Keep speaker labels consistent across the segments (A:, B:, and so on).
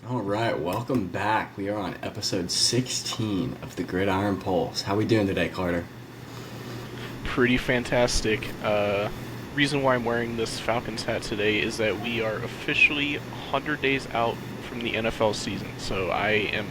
A: All right, welcome back. We are on episode 16 of the Gridiron Pulse. How we doing today, Carter?
B: Pretty fantastic. Reason why I'm wearing this Falcons hat today is that we are officially 100 days out from the NFL season. So I am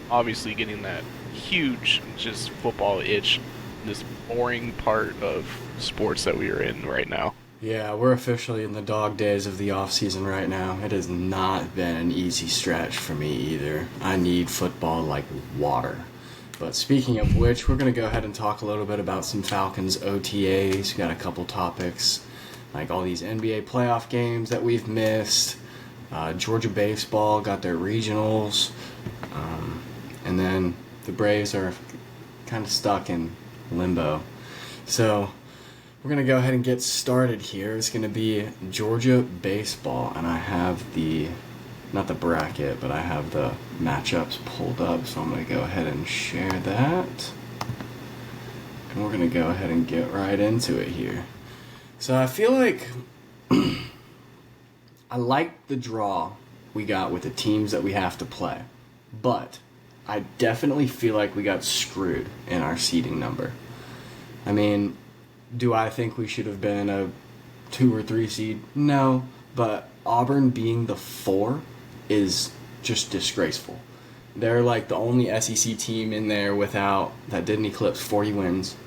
B: obviously getting that huge just football itch, this boring part of sports that we are in right now.
A: Yeah, we're officially in the dog days of the off season right now. It has not been an easy stretch for me either. I need football like water. But speaking of which, we're going to go ahead and talk a little bit about some Falcons OTAs. We got a couple topics, like all these NBA playoff games that we've missed. Georgia baseball got their regionals. And then the Braves are kind of stuck in limbo. So we're going to go ahead and get started here. It's going to be Georgia baseball, and I have not the bracket, but I have the matchups pulled up, so I'm going to go ahead and share that. And we're going to go ahead and get right into it here. So I feel like I like the draw we got with the teams that we have to play, but I definitely feel like we got screwed in our seeding number. I mean, do I think we should have been a 2 or 3 seed? No, but Auburn being the 4 is just disgraceful. They're like the only SEC team in there that didn't eclipse 40 wins,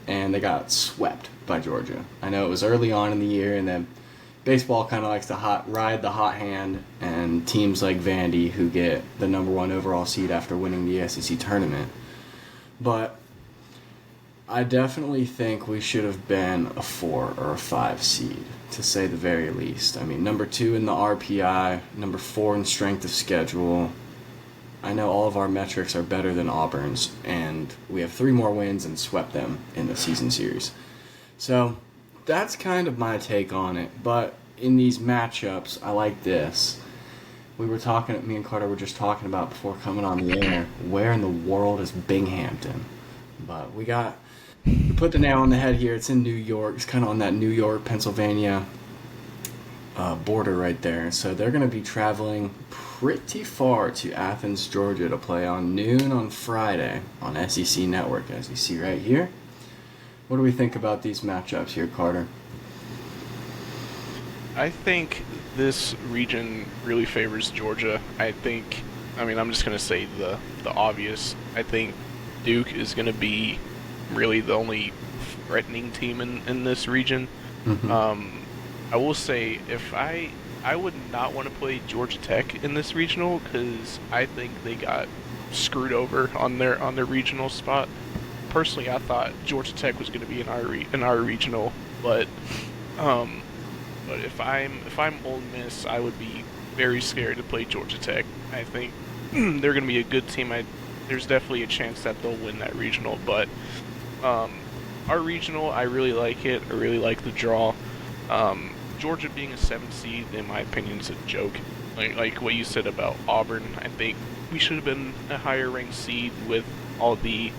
A: and they got swept by Georgia. I know it was early on in the year, and then baseball kind of likes to ride the hot hand, and teams like Vandy who get the number 1 overall seed after winning the SEC tournament. But I definitely think we should have been a 4 or a 5 seed, to say the very least. I mean, number 2 in the RPI, number 4 in strength of schedule. I know all of our metrics are better than Auburn's, and we have 3 more wins and swept them in the season series. So that's kind of my take on it. But in these matchups, I like this. Me and Carter were just talking about before coming on the air, where in the world is Binghamton? But we put the nail on the head here. It's in New York. It's kind of on that New York, Pennsylvania border right there. So they're going to be traveling pretty far to Athens, Georgia to play on noon on Friday on SEC Network, as you see right here. What do we think about these matchups here, Carter?
B: I think this region really favors Georgia. I'm just going to say the obvious. I think Duke is going to be really the only threatening team in this region.
A: Mm-hmm.
B: I will say I would not want to play Georgia Tech in this regional because I think they got screwed over on their regional spot. Personally, I thought Georgia Tech was going to be in our regional, but if I'm Ole Miss, I would be very scared to play Georgia Tech. I think they're going to be a good team. There's definitely a chance that they'll win that regional, but our regional, I really like it. I really like the draw. Georgia being a 7 seed, in my opinion, is a joke. Like what you said about Auburn, I think we should have been a higher ranked seed with all the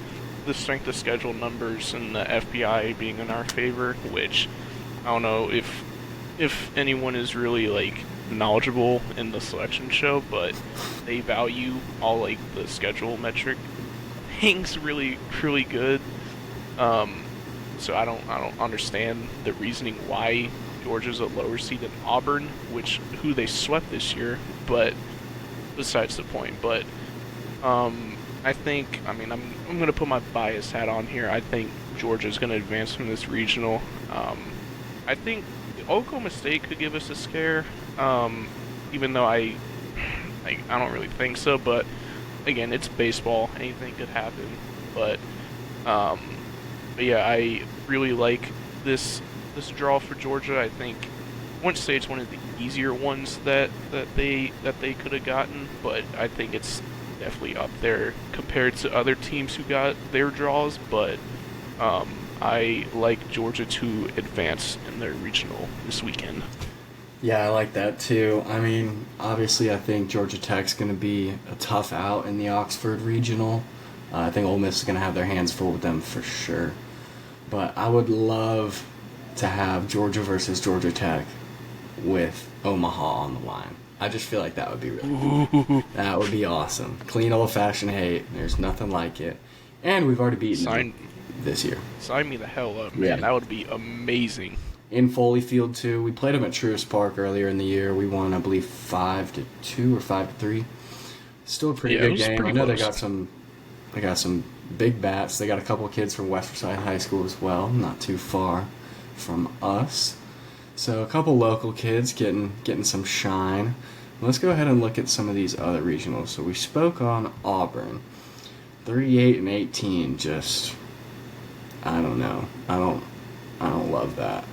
B: strength of schedule numbers and the FPI being in our favor, which I don't know if anyone is really like knowledgeable in the selection show, but they value all like the schedule metric things really good. So I don't understand the reasoning why Georgia's a lower seed than Auburn, who they swept this year, but besides the point. But I'm going to put my bias hat on here. I think Georgia's going to advance from this regional. I think Oklahoma State could give us a scare, even though I don't really think so. But again, it's baseball; anything could happen. But yeah, I really like this draw for Georgia. I think I wouldn't say it's one of the easier ones that they could have gotten, but I think it's definitely up there compared to other teams who got their draws. But I like Georgia to advance in their regional this weekend.
A: Yeah, I like that too. I mean, obviously I think Georgia Tech's going to be a tough out in the Oxford regional. I think Ole Miss is going to have their hands full with them for sure. But I would love to have Georgia versus Georgia Tech with Omaha on the line. I just feel like that would be really
B: Ooh.
A: that would be awesome. Clean old-fashioned hate. There's nothing like it. And we've already beaten them this year.
B: Sign me the hell up, man.
A: Yeah.
B: That would be amazing.
A: In Foley Field, too. We played them at Truist Park earlier in the year. We won, I believe, 5-2 or 5-3. Still a pretty good game. I know they got some big bats. They got a couple of kids from West Forsyth High School as well, not too far from us. So a couple local kids getting some shine. Let's go ahead and look at some of these other regionals. So we spoke on Auburn. 38-18, just I don't know. I don't love that.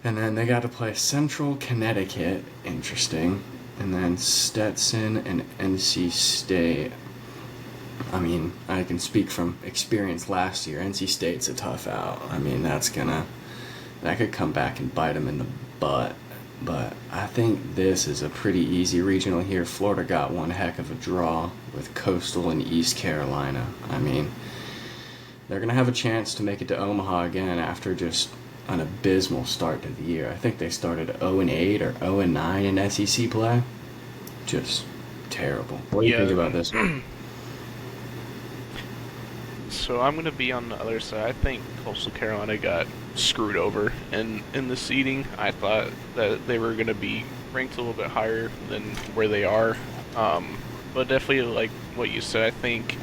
A: And then they got to play Central Connecticut, interesting. And then Stetson and NC State. I mean, I can speak from experience last year. NC State's a tough out. I mean, that could come back and bite them in the butt. But I think this is a pretty easy regional here. Florida got one heck of a draw with Coastal and East Carolina. I mean, they're going to have a chance to make it to Omaha again after just an abysmal start to the year. I think they started 0-8 or 0-9 in SEC play. Just terrible. What do you think about this one?
B: So I'm going to be on the other side. I think Coastal Carolina got screwed over in the seeding. I thought that they were going to be ranked a little bit higher than where they are. But definitely, like what you said, I think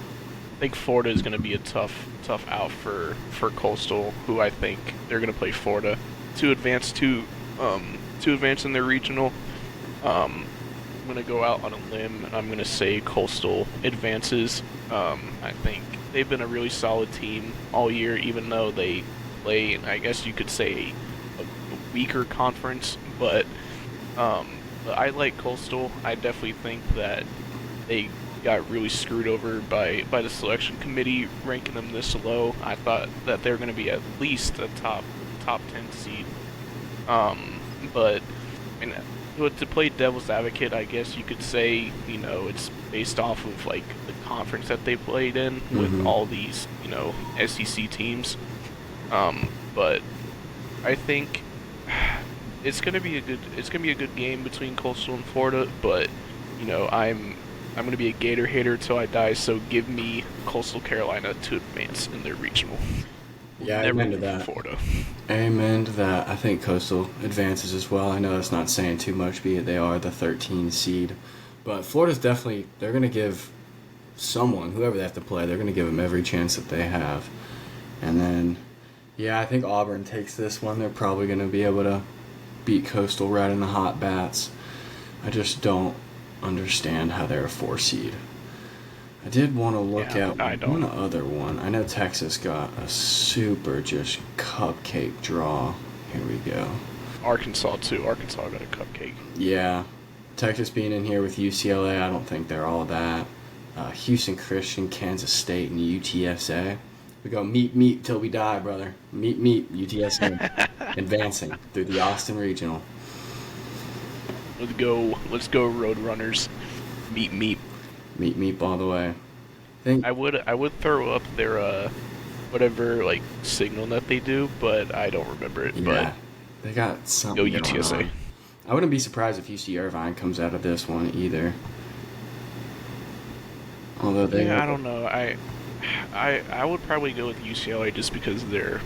B: Florida is going to be a tough out for Coastal, who I think they're going to play Florida to advance in their regional. I'm going to go out on a limb, and I'm going to say Coastal advances. I think they've been a really solid team all year, even though they play, I guess you could say, a weaker conference. But I like Coastal. I definitely think that they got really screwed over by the selection committee ranking them this low. I thought that they were going to be at least a top 10 seed. But I mean, to play devil's advocate, I guess you could say, it's based off of like the conference that they played in with all these, SEC teams. But I think it's gonna be a good game between Coastal and Florida. But I'm going to be a Gator hater till I die, so give me Coastal Carolina to advance in their regional.
A: Yeah, amen to that.
B: Florida.
A: Amen to that. I think Coastal advances as well. I know that's not saying too much, being they are the 13 seed. But Florida's definitely, they're going to give someone, whoever they have to play, they're going to give them every chance that they have. And then, I think Auburn takes this one. They're probably going to be able to beat Coastal right in the hot bats. I just don't understand how they're a 4 seed. I did want to look at one other one. I know Texas got a super just cupcake draw. Here we go.
B: Arkansas too. Arkansas got a cupcake.
A: Yeah. Texas being in here with UCLA, I don't think they're all that. Houston Christian, Kansas State, and UTSA. We go meet till we die, brother. Meet UTSA. Advancing through the Austin Regional.
B: Let's go, Roadrunners.
A: Meet all the way.
B: I would throw up their whatever like signal that they do, but I don't remember it.
A: Yeah,
B: but
A: they got something.
B: Go UTSA.
A: I wouldn't be surprised if UC Irvine comes out of this one either. Although
B: I don't know. I would probably go with UCLA just because they're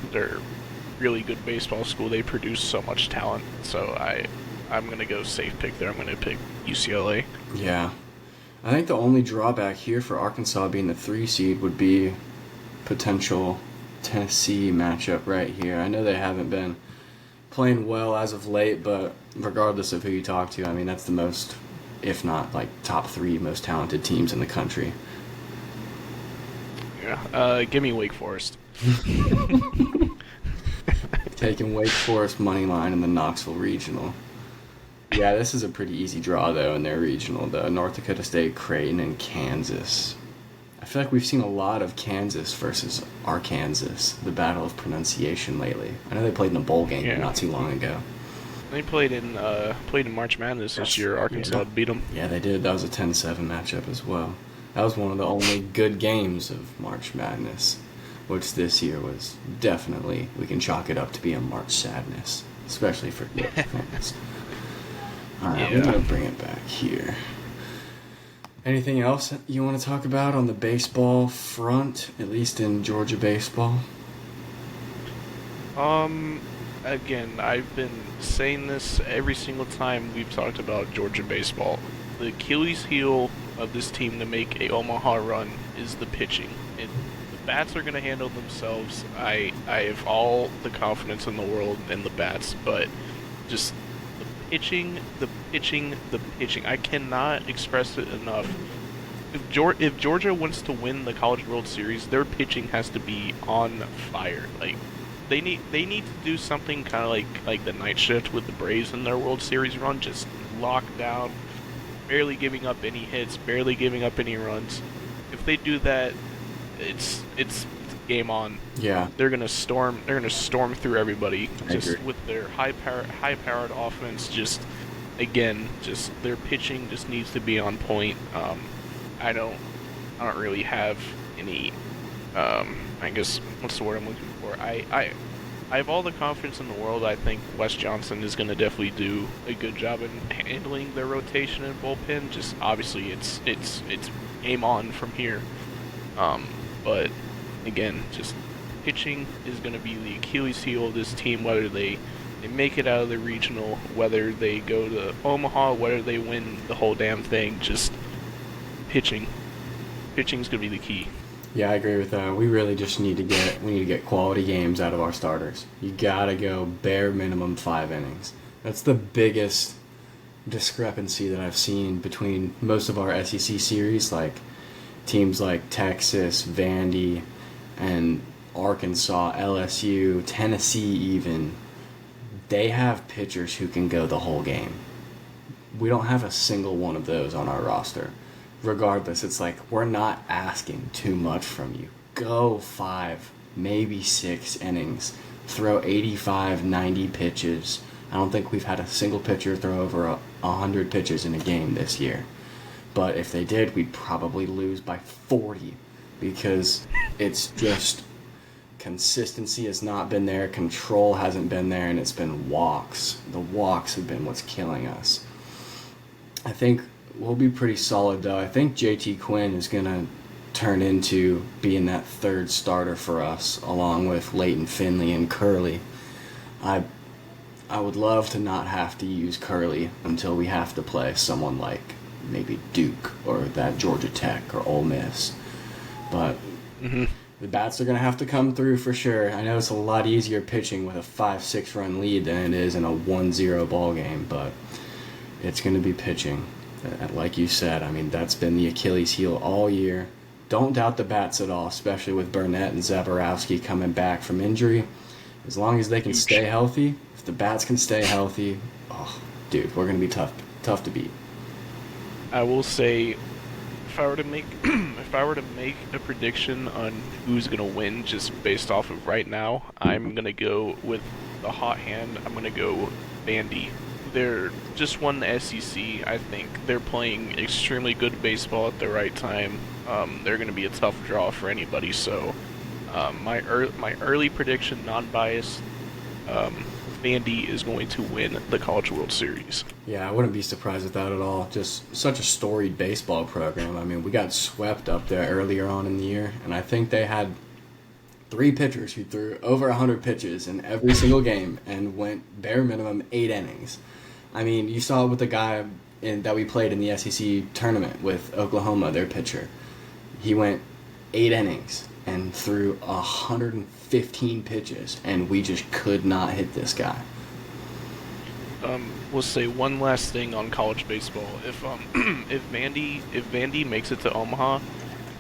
B: really good baseball school. They produce so much talent. So I'm going to go safe pick there. I'm going to pick UCLA.
A: Yeah. I think the only drawback here for Arkansas being the 3 seed would be potential Tennessee matchup right here. I know they haven't been playing well as of late, but regardless of who you talk to, I mean, that's the most, if not like top 3 most talented teams in the country.
B: Yeah. Give me Wake Forest.
A: Taking Wake Forest money line in the Knoxville Regional. Yeah, this is a pretty easy draw, though, in their regional, though. North Dakota State, Creighton, and Kansas. I feel like we've seen a lot of Kansas versus Arkansas, the battle of pronunciation lately. I know they played in a bowl game not too long ago.
B: They played in March Madness this year. Arkansas beat them.
A: Yeah, they did. That was a 10-7 matchup as well. That was one of the only good games of March Madness, which this year was definitely, we can chalk it up to be a March Sadness, especially for fans. All right,
B: Yeah.
A: we're going to bring it back here. Anything else you want to talk about on the baseball front, at least in Georgia baseball?
B: Again, I've been saying this every single time we've talked about Georgia baseball. The Achilles heel of this team to make a Omaha run is the pitching. The bats are going to handle themselves. I have all the confidence in the world in the bats, but just the pitching, the pitching, the pitching. I cannot express it enough. If Georgia wants to win the College World Series, their pitching has to be on fire. Like they need to do something kind of like the night shift with the Braves in their World Series run, just lock down, barely giving up any hits, barely giving up any runs. If they do that, it's game on.
A: Yeah.
B: They're gonna storm through everybody just
A: agree.
B: with their high powered offense. Just again, just their pitching just needs to be on point. I don't really have any. I guess what's the word I'm looking for? I have all the confidence in the world. I think Wes Johnson is going to definitely do a good job in handling their rotation and bullpen. Just obviously, it's game on from here. But again, just pitching is going to be the Achilles heel of this team. Whether they make it out of the regional, whether they go to Omaha, whether they win the whole damn thing, just pitching. Pitching's going to be the key.
A: Yeah, I agree with that. We really just need to get quality games out of our starters. You gotta go bare minimum 5 innings. That's the biggest discrepancy that I've seen between most of our SEC series, like teams like Texas, Vandy, and Arkansas, LSU, Tennessee even. They have pitchers who can go the whole game. We don't have a single one of those on our roster. Regardless, it's like we're not asking too much from you. Go 5, maybe 6 innings. Throw 85, 90 pitches. I don't think we've had a single pitcher throw over 100 pitches in a game this year. But if they did, we'd probably lose by 40 because it's just consistency has not been there, control hasn't been there, and it's been walks. The walks have been what's killing us. I think we'll be pretty solid, though. I think JT Quinn is going to turn into being that third starter for us, along with Leighton Finley and Curley. I would love to not have to use Curley until we have to play someone like maybe Duke or that Georgia Tech or Ole Miss. But the bats are going to have to come through for sure. I know it's a lot easier pitching with a 5-6 run lead than it is in a 1-0 ball game, but it's going to be pitching. Like you said, I mean, that's been the Achilles heel all year. Don't doubt the bats at all, especially with Burnett and Zaborowski coming back from injury. As long as they can stay healthy, if the bats can stay healthy, oh, dude, we're going to be tough to beat.
B: I will say, if I were to make a prediction on who's going to win just based off of right now, I'm going to go with the hot hand. I'm going to go Vandy. They're just won the SEC. I think they're playing extremely good baseball at the right time. They're going to be a tough draw for anybody. So, my early prediction, non-biased, Vandy is going to win the College World Series.
A: Yeah, I wouldn't be surprised with that at all. Just such a storied baseball program. I mean, we got swept up there earlier on in the year, and I think they had 3 pitchers who threw over 100 pitches in every single game and went bare minimum 8 innings. I mean, you saw it with the guy that we played in the SEC tournament with Oklahoma, their pitcher. He went 8 innings and threw 115 pitches, and we just could not hit this guy.
B: We'll say one last thing on college baseball. If Vandy makes it to Omaha,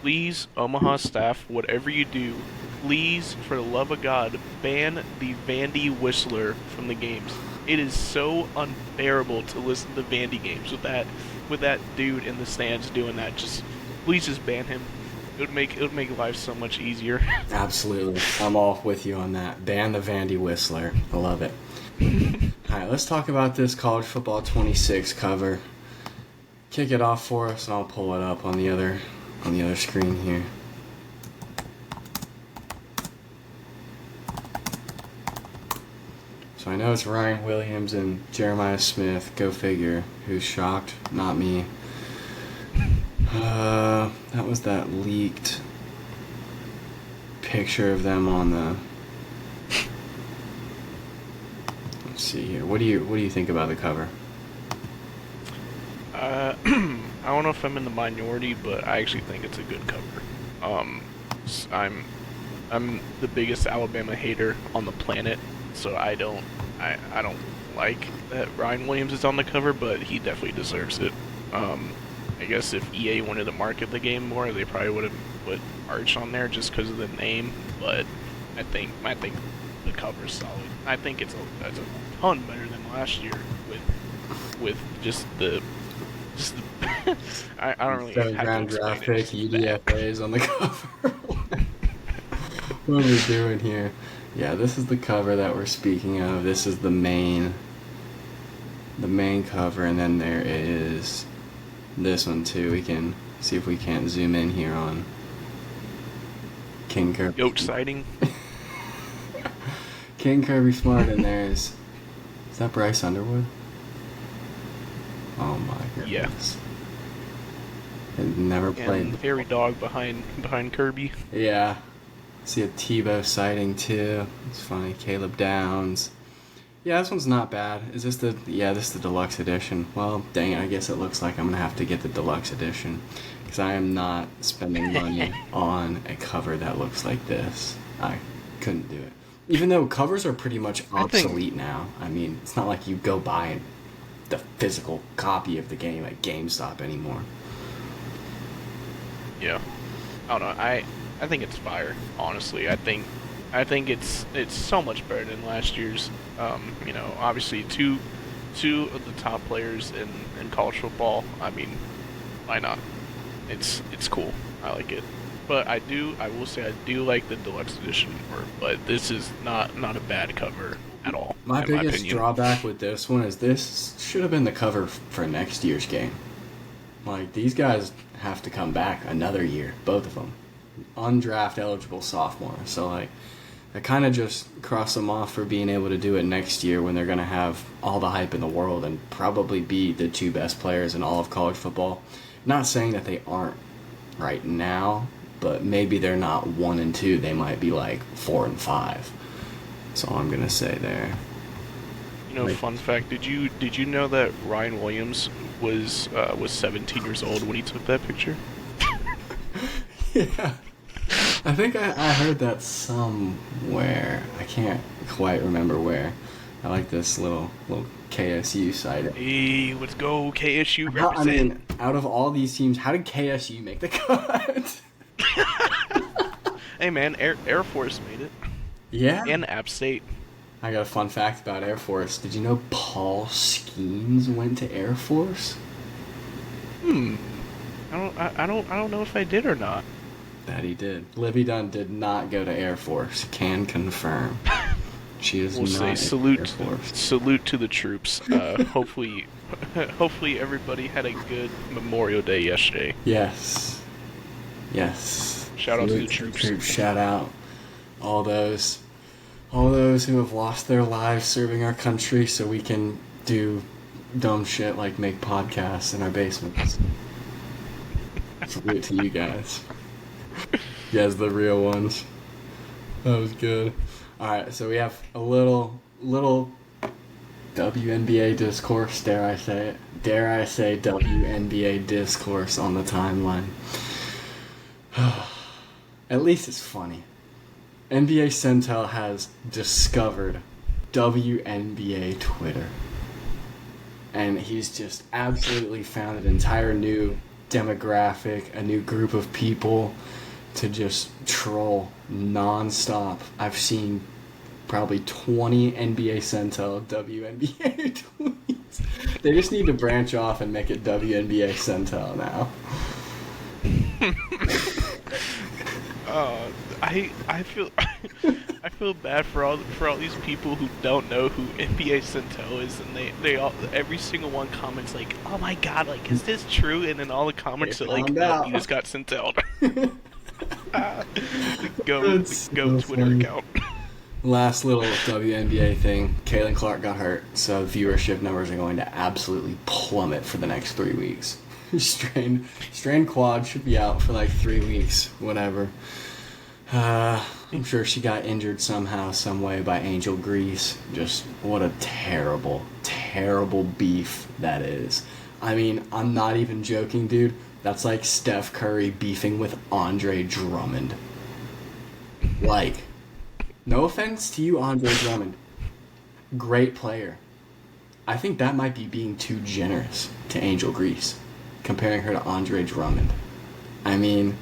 B: please, Omaha staff, whatever you do, please, for the love of God, ban the Vandy whistler from the games. It is so unbearable to listen to Vandy games with that dude in the stands doing that. Please just ban him. It would make life so much easier.
A: Absolutely. I'm all with you on that. Ban the Vandy whistler. I love it. All right, let's talk about this College Football 26 cover. Kick it off for us, and I'll pull it up on the other screen here. So I know it's Ryan Williams and Jeremiah Smith. Go figure. Who's shocked? Not me. That was that leaked picture of them on the... Let's see here. What do you think about the cover?
B: I don't know if I'm in the minority, but I actually think it's a good cover. I'm the biggest Alabama hater on the planet, so I don't like that Ryan Williams is on the cover, but he definitely deserves it. I guess if EA wanted to market the game more, they probably would have put Arch on there just because of the name. But I think the cover's solid. I think it's a ton better than last year with just the I don't really have
A: Ground
B: to
A: draft
B: explain
A: pick,
B: it. It's
A: UDFAs on the cover. What are we doing here? Yeah, this is the cover that we're speaking of. This is the main cover, and then there is this one too. We can see if we can't zoom in here on King Kirby.
B: Goat sighting.
A: King Kirby Smart, and there's... Is that Bryce Underwood? Oh my goodness.
B: Yeah.
A: I've never played.
B: And hairy dog behind Kirby.
A: Yeah. See a Tebow sighting too. It's funny. Caleb Downs. Yeah, this one's not bad. Is this the... Yeah, this is the deluxe edition. Well, dang it, I guess it looks like I'm going to have to get the deluxe edition. Because I am not spending money on a cover that looks like this. I couldn't do it. Even though covers are pretty much obsolete now. I mean, it's not like you go buy the physical copy of the game at GameStop anymore.
B: Yeah. I don't know. I think it's fire, honestly. I think it's so much better than last year's. Obviously two of the top players in college football. I mean, why not? It's cool. I like it. But I will say I do like the deluxe edition more, but this is not a bad cover at all.
A: My biggest drawback with this one is this should have been the cover for next year's game. Like, these guys have to come back another year, both of them. Undraft eligible sophomore. So, like, I kind of just cross them off for being able to do it next year when they're going to have all the hype in the world and probably be the two best players in all of college football. Not saying that they aren't right now, but maybe they're not 1 and 2. They might be like 4 and 5. That's all I'm gonna say there.
B: Fun fact: Did you know that Ryan Williams was 17 years old when he took that picture?
A: Yeah, I think I heard that somewhere. I can't quite remember where. I like this little KSU side.
B: Hey, let's go KSU represent.
A: I mean, out of all these teams, how did KSU make the cut?
B: Hey man, Air Force made it.
A: Yeah.
B: And App State.
A: I got a fun fact about Air Force. Did you know Paul Skeens went to Air Force?
B: I don't know if I did or not.
A: That he did. Livy Dunn did not go to Air Force. Can confirm. She is
B: We'll
A: not
B: say
A: Air Force.
B: salute to the troops. Hopefully everybody had a good Memorial Day yesterday.
A: Yes.
B: Shout out to the
A: Salute
B: troops.
A: Shout out all those who have lost their lives serving our country so we can do dumb shit like make podcasts in our basements. Salute to you guys. You guys the real ones. That was good. Alright, so we have a little WNBA discourse, dare I say WNBA discourse on the timeline. At least it's funny. NBA Centel has discovered WNBA Twitter. And he's just absolutely found an entire new demographic, a new group of people to just troll nonstop. I've seen probably 20 NBA Centel WNBA tweets. They just need to branch off and make it WNBA Centel now.
B: I feel bad for all these people who don't know who NBA Centel is, and they all, every single one comments like, "Oh my god, like, is this true?" And then all the comments are like, "No, you just got Centel." The go
A: So
B: Twitter
A: funny.
B: account.
A: Last little WNBA thing. Caitlin Clark got hurt, so viewership numbers are going to absolutely plummet for the next 3 weeks. strained quad, should be out for like 3 weeks, whatever. I'm sure she got injured somehow, some way by Angel Grease. Just what a terrible, terrible beef that is. I mean, I'm not even joking, dude. That's like Steph Curry beefing with Andre Drummond. Like, no offense to you, Andre Drummond. Great player. I think that might be being too generous to Angel Grease, comparing her to Andre Drummond. I mean,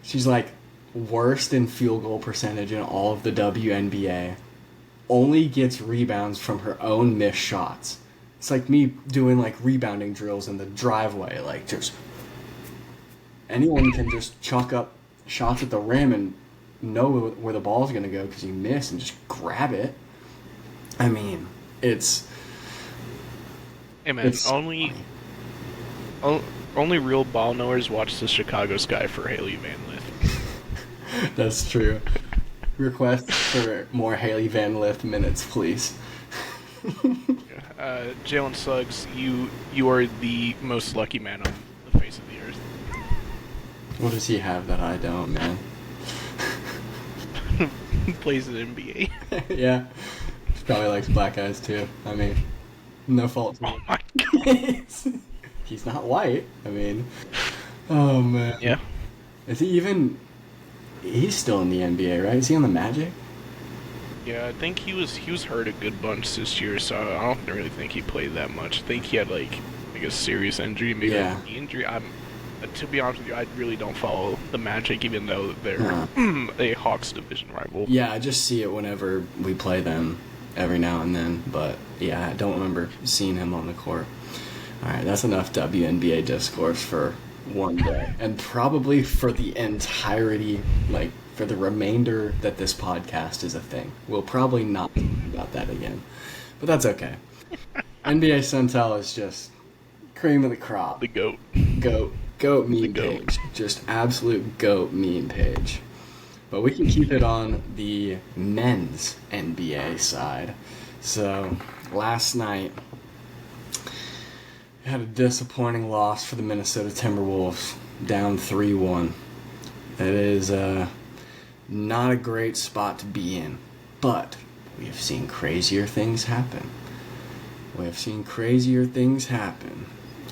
A: she's like worst in field goal percentage in all of the WNBA. Only gets rebounds from her own missed shots. It's like me doing like rebounding drills in the driveway. Like, just anyone can just chalk up shots at the rim and know where the ball's going to go because you miss and just grab it. I mean, it's...
B: Hey man, only real ball knowers watch the Chicago Sky for Haley Van Lith.
A: That's true. Request for more Haley Van Lith minutes, please.
B: Jalen Suggs, you are the most lucky man on the face of the earth.
A: What does he have that I don't, man?
B: He plays in the NBA.
A: Yeah. He probably likes black guys too. I mean, no fault to him.
B: Oh my god.
A: He's not white. I mean, oh man.
B: Yeah.
A: Is he even... He's still in the NBA, right? Is he on the Magic?
B: Yeah, I think he was hurt a good bunch this year, so I don't really think he played that much. I think he had like a serious injury, maybe a knee injury. To be honest with you, I really don't follow the Magic, even though they're a Hawks division rival.
A: Yeah, I just see it whenever we play them every now and then, but yeah, I don't remember seeing him on the court. Alright, that's enough WNBA discourse for one day, and probably for the entirety, like, for the remainder that this podcast is a thing. We'll probably not talk about that again, but that's okay. NBA Centel is just cream of the crop.
B: The GOAT.
A: Goat meme page. Just absolute goat meme page. But we can keep it on the men's NBA side. So, last night, we had a disappointing loss for the Minnesota Timberwolves, down 3-1. That is not a great spot to be in, but we have seen crazier things happen.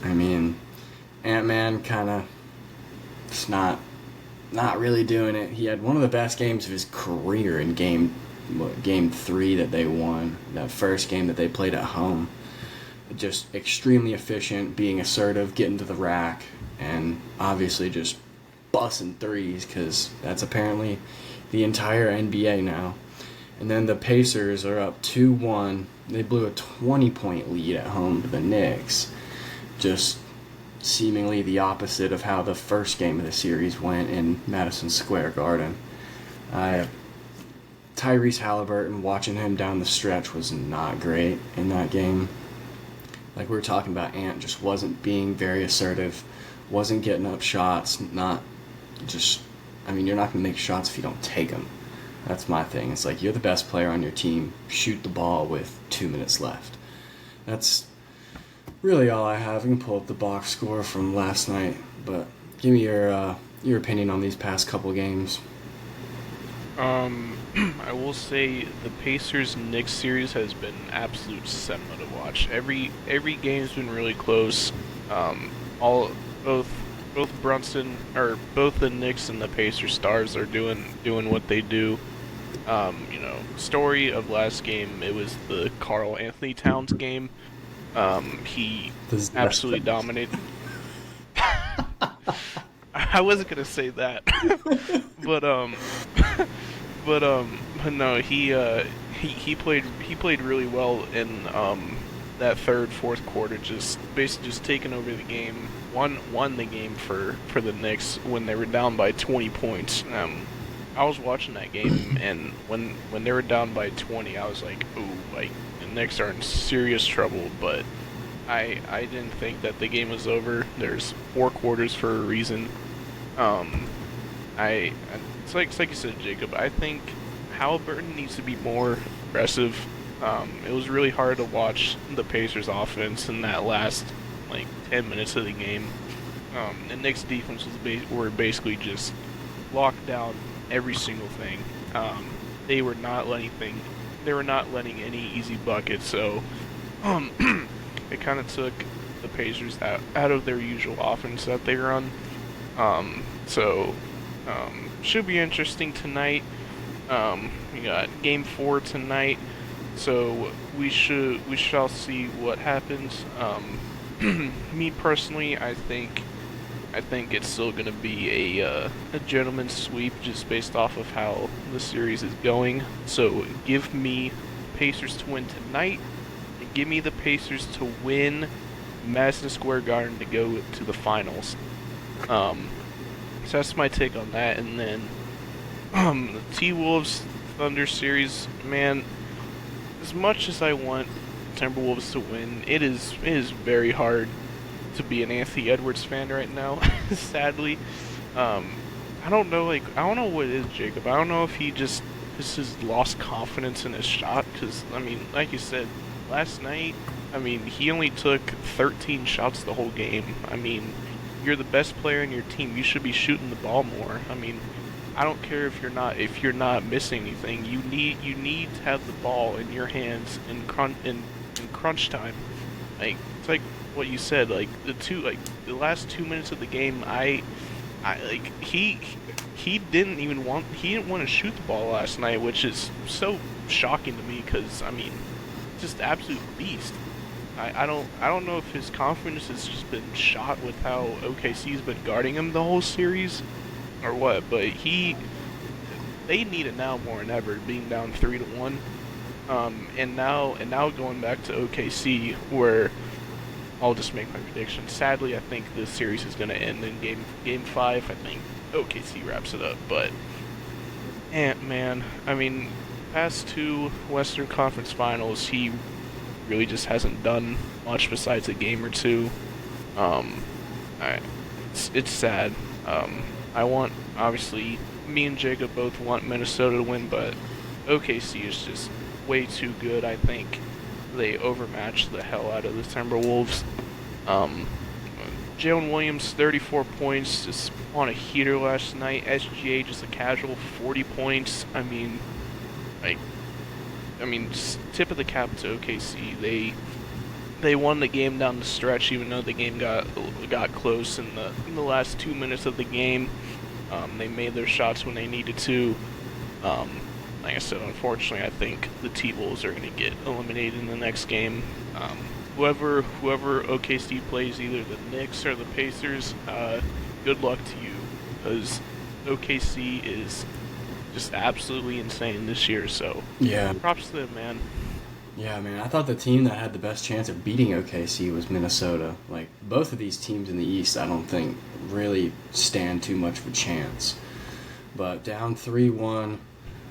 A: I mean, Ant-Man kind of just not really doing it. He had one of the best games of his career in game 3 that they won, that first game that they played at home. Just extremely efficient, being assertive, getting to the rack, and obviously just busting threes, because that's apparently the entire NBA now. And then the Pacers are up 2-1. They blew a 20-point lead at home to the Knicks. Just seemingly the opposite of how the first game of the series went in Madison Square Garden. Tyrese Halliburton, watching him down the stretch, was not great in that game. Like we were talking about, Ant just wasn't being very assertive, wasn't getting up shots, you're not going to make shots if you don't take them. That's my thing. It's like, you're the best player on your team, shoot the ball with 2 minutes left. That's really all I have. You can pull up the box score from last night, but give me your opinion on these past couple games.
B: I will say the Pacers-Knicks series has been absolute cinema to watch. Every game's been really close. Both the Knicks and the Pacers stars are doing what they do. Story of last game, it was the Karl Anthony Towns game. He absolutely dominated. I wasn't gonna say that, but no, he played really well in that fourth quarter, just basically just taking over the game. Won the game for the Knicks when they were down by 20 points. I was watching that game, and when they were down by 20, I was like, ooh, like, the Knicks are in serious trouble, but I didn't think that the game was over. There's 4 quarters for a reason. It's like you said, Jacob, I think Halliburton needs to be more aggressive. It was really hard to watch the Pacers offense in that last like 10 minutes of the game. The Knicks defense were basically just locked down every single thing. They were not letting any easy buckets. So it kind of took the Pacers out of their usual offense that they run. So should be interesting tonight. We got Game 4 tonight, so we shall see what happens. Me personally, I think it's still going to be a gentleman's sweep just based off of how the series is going. So give me Pacers to win tonight, and give me the Pacers to win Madison Square Garden to go to the finals. So that's my take on that. And then the T-Wolves Thunder series, man, as much as I want Timberwolves to win, it is very hard to be an Anthony Edwards fan right now. Sadly, I don't know what it is, Jacob. I don't know if he just has lost confidence in his shot, because I mean, like you said last night, I mean, he only took 13 shots the whole game. I mean, you're the best player in your team. You should be shooting the ball more. I mean, I don't care if you're not missing anything. You need to have the ball in your hands in crunch time. Like, it's like what you said. Like the last 2 minutes of the game, he didn't want to shoot the ball last night, which is so shocking to me, because I mean, just absolute beast. I don't know if his confidence has just been shot with how OKC's been guarding him the whole series, or what, but they need it now more than ever, being down 3-1, and now going back to OKC, where I'll just make my prediction. Sadly, I think this series is going to end in game 5. I think OKC wraps it up, but man, I mean, past 2 Western Conference Finals, he really just hasn't done much besides a game or 2. It's sad. Obviously, me and Jacob both want Minnesota to win, but OKC is just way too good. I think they overmatched the hell out of the Timberwolves. Jalen Williams, 34 points, just on a heater last night. SGA, just a casual 40 points. I mean, just tip of the cap to OKC. They won the game down the stretch, even though the game got close in the last 2 minutes of the game. They made their shots when they needed to. Like I said, unfortunately, I think the T-Wolves are going to get eliminated in the next game. Whoever OKC plays, either the Knicks or the Pacers, good luck to you, because OKC is just absolutely insane this year. So
A: yeah,
B: props to them, man.
A: Yeah, man, I thought the team that had the best chance of beating OKC was Minnesota. Like, both of these teams in the East, I don't think really stand too much of a chance. But down 3-1,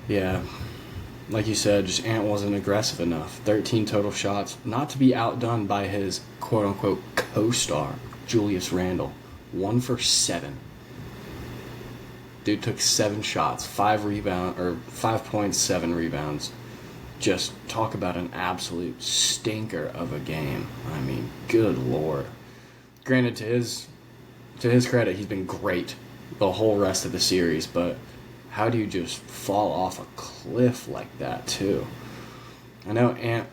A: yeah, like you said, just Ant wasn't aggressive enough. 13 total shots, not to be outdone by his quote-unquote co-star, Julius Randle. 1 for 7. Dude took 7 shots, 5 points, 7 rebounds. Just talk about an absolute stinker of a game. I mean, good Lord. Granted, to his credit, he's been great the whole rest of the series, but how do you just fall off a cliff like that, too? I know Ant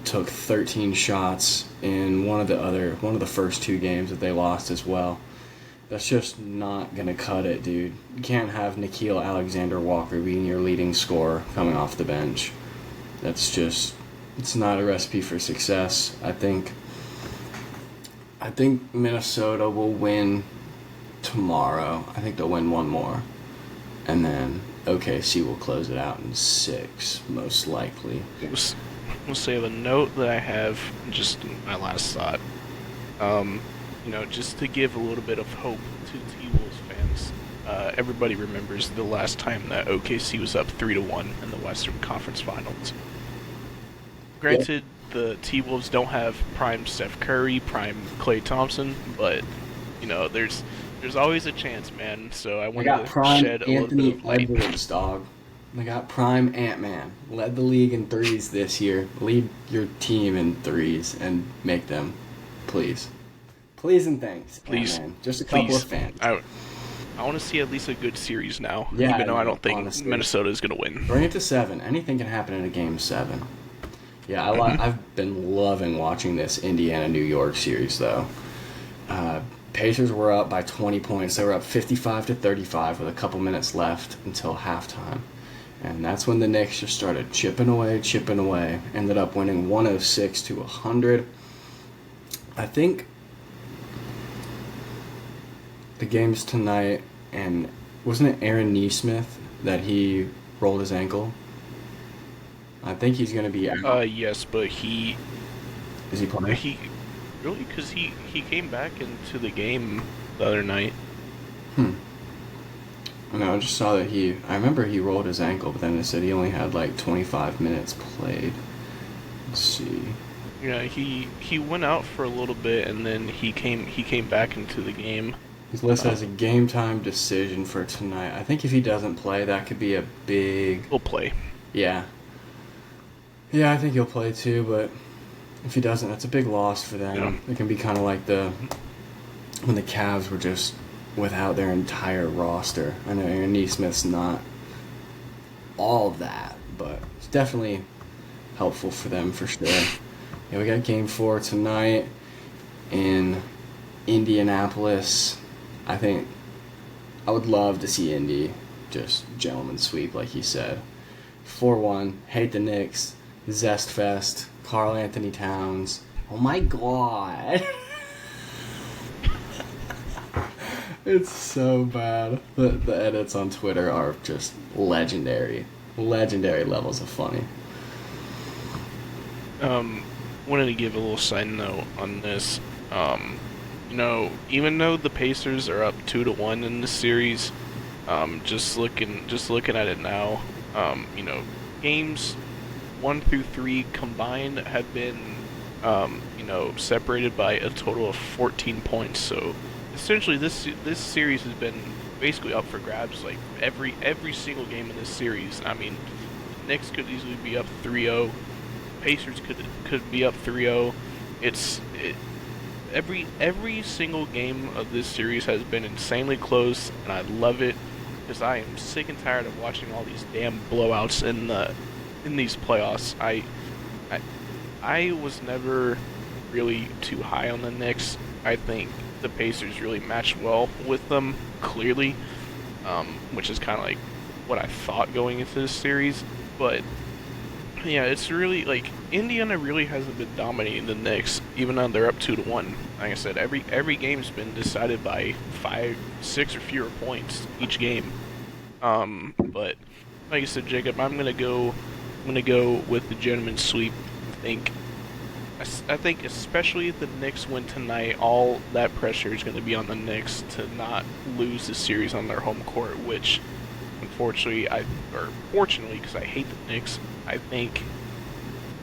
A: took 13 shots in one of the first 2 games that they lost as well. That's just not going to cut it, dude. You can't have Nickeil Alexander-Walker being your leading scorer coming off the bench. It's not a recipe for success. I think Minnesota will win tomorrow. I think they'll win 1 more. And then OKC will close it out in 6, most likely.
B: We'll save a note that I have, just my last thought. Just to give a little bit of hope to T-Wolves fans. Everybody remembers the last time that OKC was up 3-1 in the Western Conference Finals. Granted, the T-Wolves don't have prime Steph Curry, prime Klay Thompson, but there's always a chance, man. So I want to shed a little bit of light.
A: Edwards, dog. They got prime Ant-Man. Led the league in threes this year. Lead your team in threes and make them, please. Please and thanks,
B: Please.
A: Ant-Man. Just a couple of fans.
B: I want to see at least a good series now,
A: Yeah,
B: even though I
A: know,
B: don't think
A: honestly.
B: Minnesota is going to win.
A: Bring it to 7. Anything can happen in a game 7. Yeah, I've been loving watching this Indiana-New York series, though. Pacers were up by 20 points. They were up 55-35 with a couple minutes left until halftime. And that's when the Knicks just started chipping away. Ended up winning 106-100. I think the games tonight, and wasn't it Aaron Nesmith that he rolled his ankle? I think he's going to be out.
B: Yes, but he...
A: Is he playing?
B: Really? Because he came back into the game the other night.
A: No, I just saw that I remember he rolled his ankle, but then it said he only had like 25 minutes played. Let's see.
B: Yeah, he went out for a little bit, and then he came back into the game.
A: He's listed as a game time decision for tonight. I think if he doesn't play, that could be a big...
B: He'll play.
A: Yeah. Yeah, I think he'll play too, but if he doesn't, that's a big loss for them. Yeah. It can be kind of like when the Cavs were just without their entire roster. I know Aaron Nesmith's not all of that, but it's definitely helpful for them for sure. Yeah, we got Game 4 tonight in Indianapolis. I think I would love to see Indy just gentleman sweep, like you said. 4-1, hate the Knicks, Zest Fest, Karl Anthony Towns. Oh my god. It's so bad. The edits on Twitter are just legendary. Legendary levels of funny.
B: Wanted to give a little side note on this. Even though the Pacers are up 2-1 in the series, just looking at it now, games 1 through 3 combined have been, separated by a total of 14 points. So essentially, this series has been basically up for grabs. Like every single game in this series. I mean, Knicks could easily be up 3-0. Pacers could be up 3-0. Every single game of this series has been insanely close, and I love it because I am sick and tired of watching all these damn blowouts in these playoffs. I was never really too high on the Knicks. I think the Pacers really matched well with them, clearly, which is kind of like what I thought going into this series. But yeah, it's really like Indiana really hasn't been dominating the Knicks, even though they're up 2-1. Like I said, every game's been decided by 5, 6 or fewer points each game. But like I said, Jacob, I'm gonna go with the gentleman's sweep. I think especially if the Knicks win tonight, all that pressure is going to be on the Knicks to not lose the series on their home court, which unfortunately, fortunately, because I hate the Knicks, I think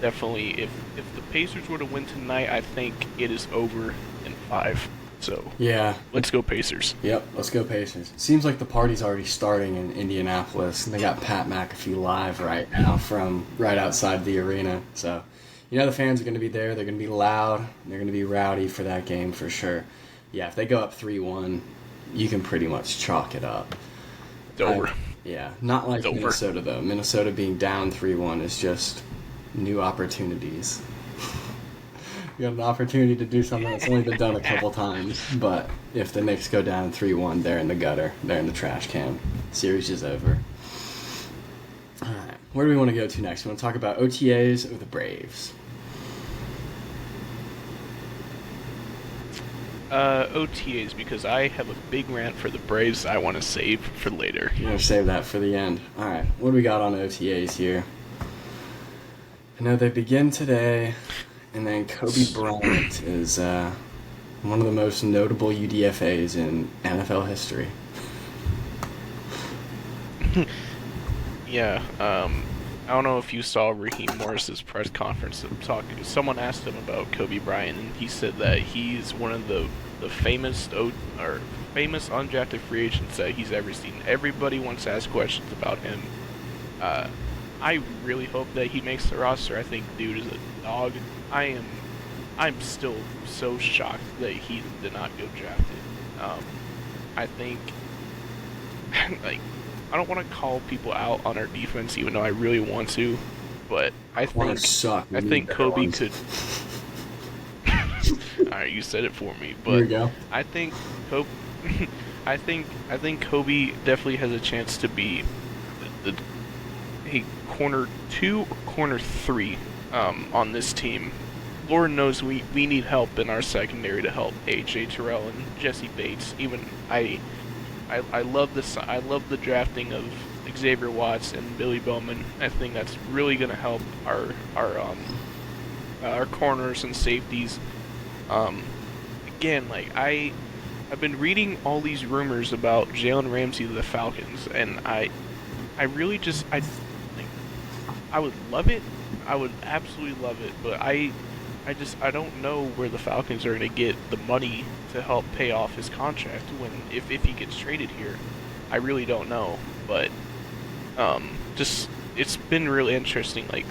B: definitely if the Pacers were to win tonight, I think it is over in 5. So
A: yeah,
B: let's go Pacers.
A: Yep, let's go Pacers. Seems like the party's already starting in Indianapolis. They got Pat McAfee live right now from right outside the arena. So, the fans are going to be there. They're going to be loud. They're going to be rowdy for that game for sure. Yeah, if they go up 3-1, you can pretty much chalk it up.
B: It's over.
A: Yeah, not like Minnesota, though. Minnesota being down 3-1 is just new opportunities. You got an opportunity to do something that's only been done a couple times. But if the Knicks go down 3-1, they're in the gutter. They're in the trash can. Series is over. All right, where do we want to go to next? We want to talk about OTAs or the Braves?
B: OTAs, because I have a big rant for the Braves I want to save for later.
A: You're going to save that for the end. All right, what do we got on OTAs here? I know they begin today, and then Kobe Bryant is one of the most notable UDFAs in NFL history.
B: Yeah, I don't know if you saw Raheem Morris's press conference. Someone asked him about Kobe Bryant, and he said that he's one of the famous undrafted free agents that he's ever seen. Everybody wants to ask questions about him, I really hope that he makes the roster. I think dude is a dog. I am I'm still so shocked that he did not go drafted. I think like I don't want to call people out on our defense, even though I really want to, but
A: Corners suck.
B: I think Kobe could. All right, you said it for me,
A: Here
B: but
A: we go.
B: I think Kobe. I think Kobe definitely has a chance to be the a corner 2 or corner 3 on this team. Lord knows we need help in our secondary to help AJ Terrell and Jesse Bates. Even I love this. I love the drafting of Xavier Watts and Billy Bowman. I think that's really going to help our corners and safeties. Again, like I've been reading all these rumors about Jalen Ramsey to the Falcons, and I really just like I would love it. I would absolutely love it, but I don't know where the Falcons are going to get the money to help pay off his contract when if he gets traded here. I really don't know, but just it's been really interesting. Like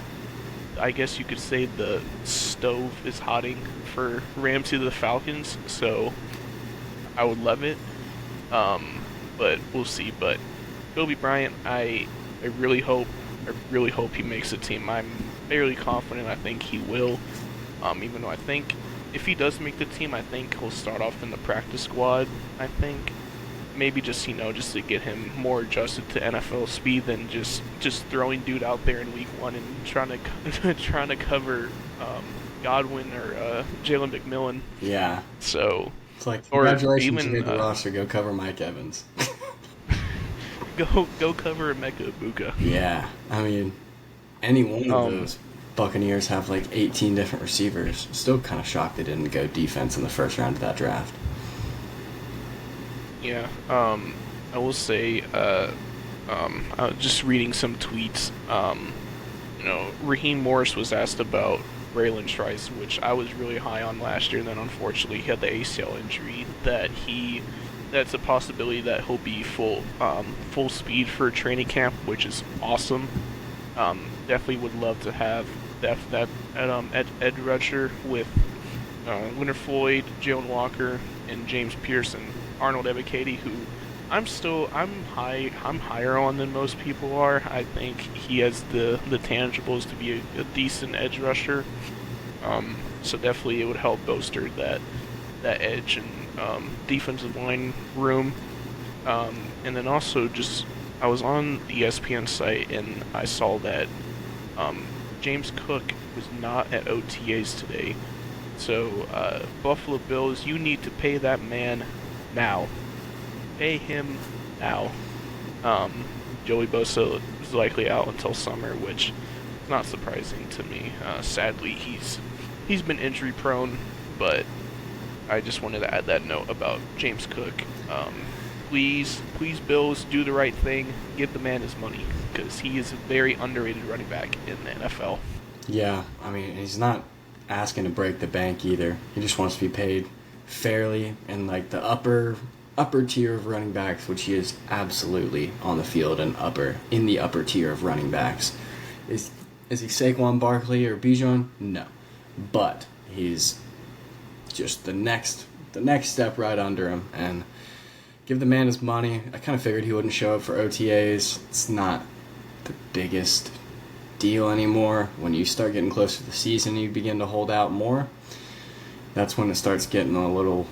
B: I guess you could say the stove is hotting for Ramsey to the Falcons, so I would love it. But we'll see. But Kobe Bryant, I really hope he makes the team. I'm fairly confident. I think he will. Even though I think if he does make the team, I think he'll start off in the practice squad. I think maybe just to get him more adjusted to NFL speed than just throwing dude out there in week 1 and trying to cover Godwin or Jalen McMillan.
A: Yeah.
B: So
A: it's like
B: or
A: congratulations, you
B: even
A: made the roster. Go cover Mike Evans.
B: go cover Emeka Ibuka.
A: Yeah, I mean, any one of those Buccaneers have like 18 different receivers. Still kind of shocked they didn't go defense in the first round of that draft.
B: Yeah, I will say, just reading some tweets, Raheem Morris was asked about Braylon Trice, which I was really high on last year, and then unfortunately he had the ACL injury that's a possibility that he'll be full speed for training camp, which is awesome. Definitely would love to have that edge rusher with Leonard Floyd, Jalen Walker, and James Pearson. Arnold Ebiketie, who I'm higher on than most people are. I think he has the tangibles to be a decent edge rusher. So definitely it would help bolster that edge and defensive line room. And then also I was on the ESPN site and I saw that James Cook was not at OTAs today. So Buffalo Bills, you need to pay that man now. Pay him now. Joey Bosa is likely out until summer, which is not surprising to me. Sadly, he's been injury prone, but I just wanted to add that note about James Cook. Please, Bills, do the right thing. Give the man his money, because he is a very underrated running back in the NFL.
A: Yeah, I mean, he's not asking to break the bank either. He just wants to be paid fairly in like the upper tier of running backs, which he is absolutely on the field and in the upper tier of running backs. Is he Saquon Barkley or Bijan? No, but he's just the next step right under him, and give the man his money. I kind of figured he wouldn't show up for OTAs. It's not the biggest deal anymore. When you start getting closer to the season, you begin to hold out more. That's when it starts getting a little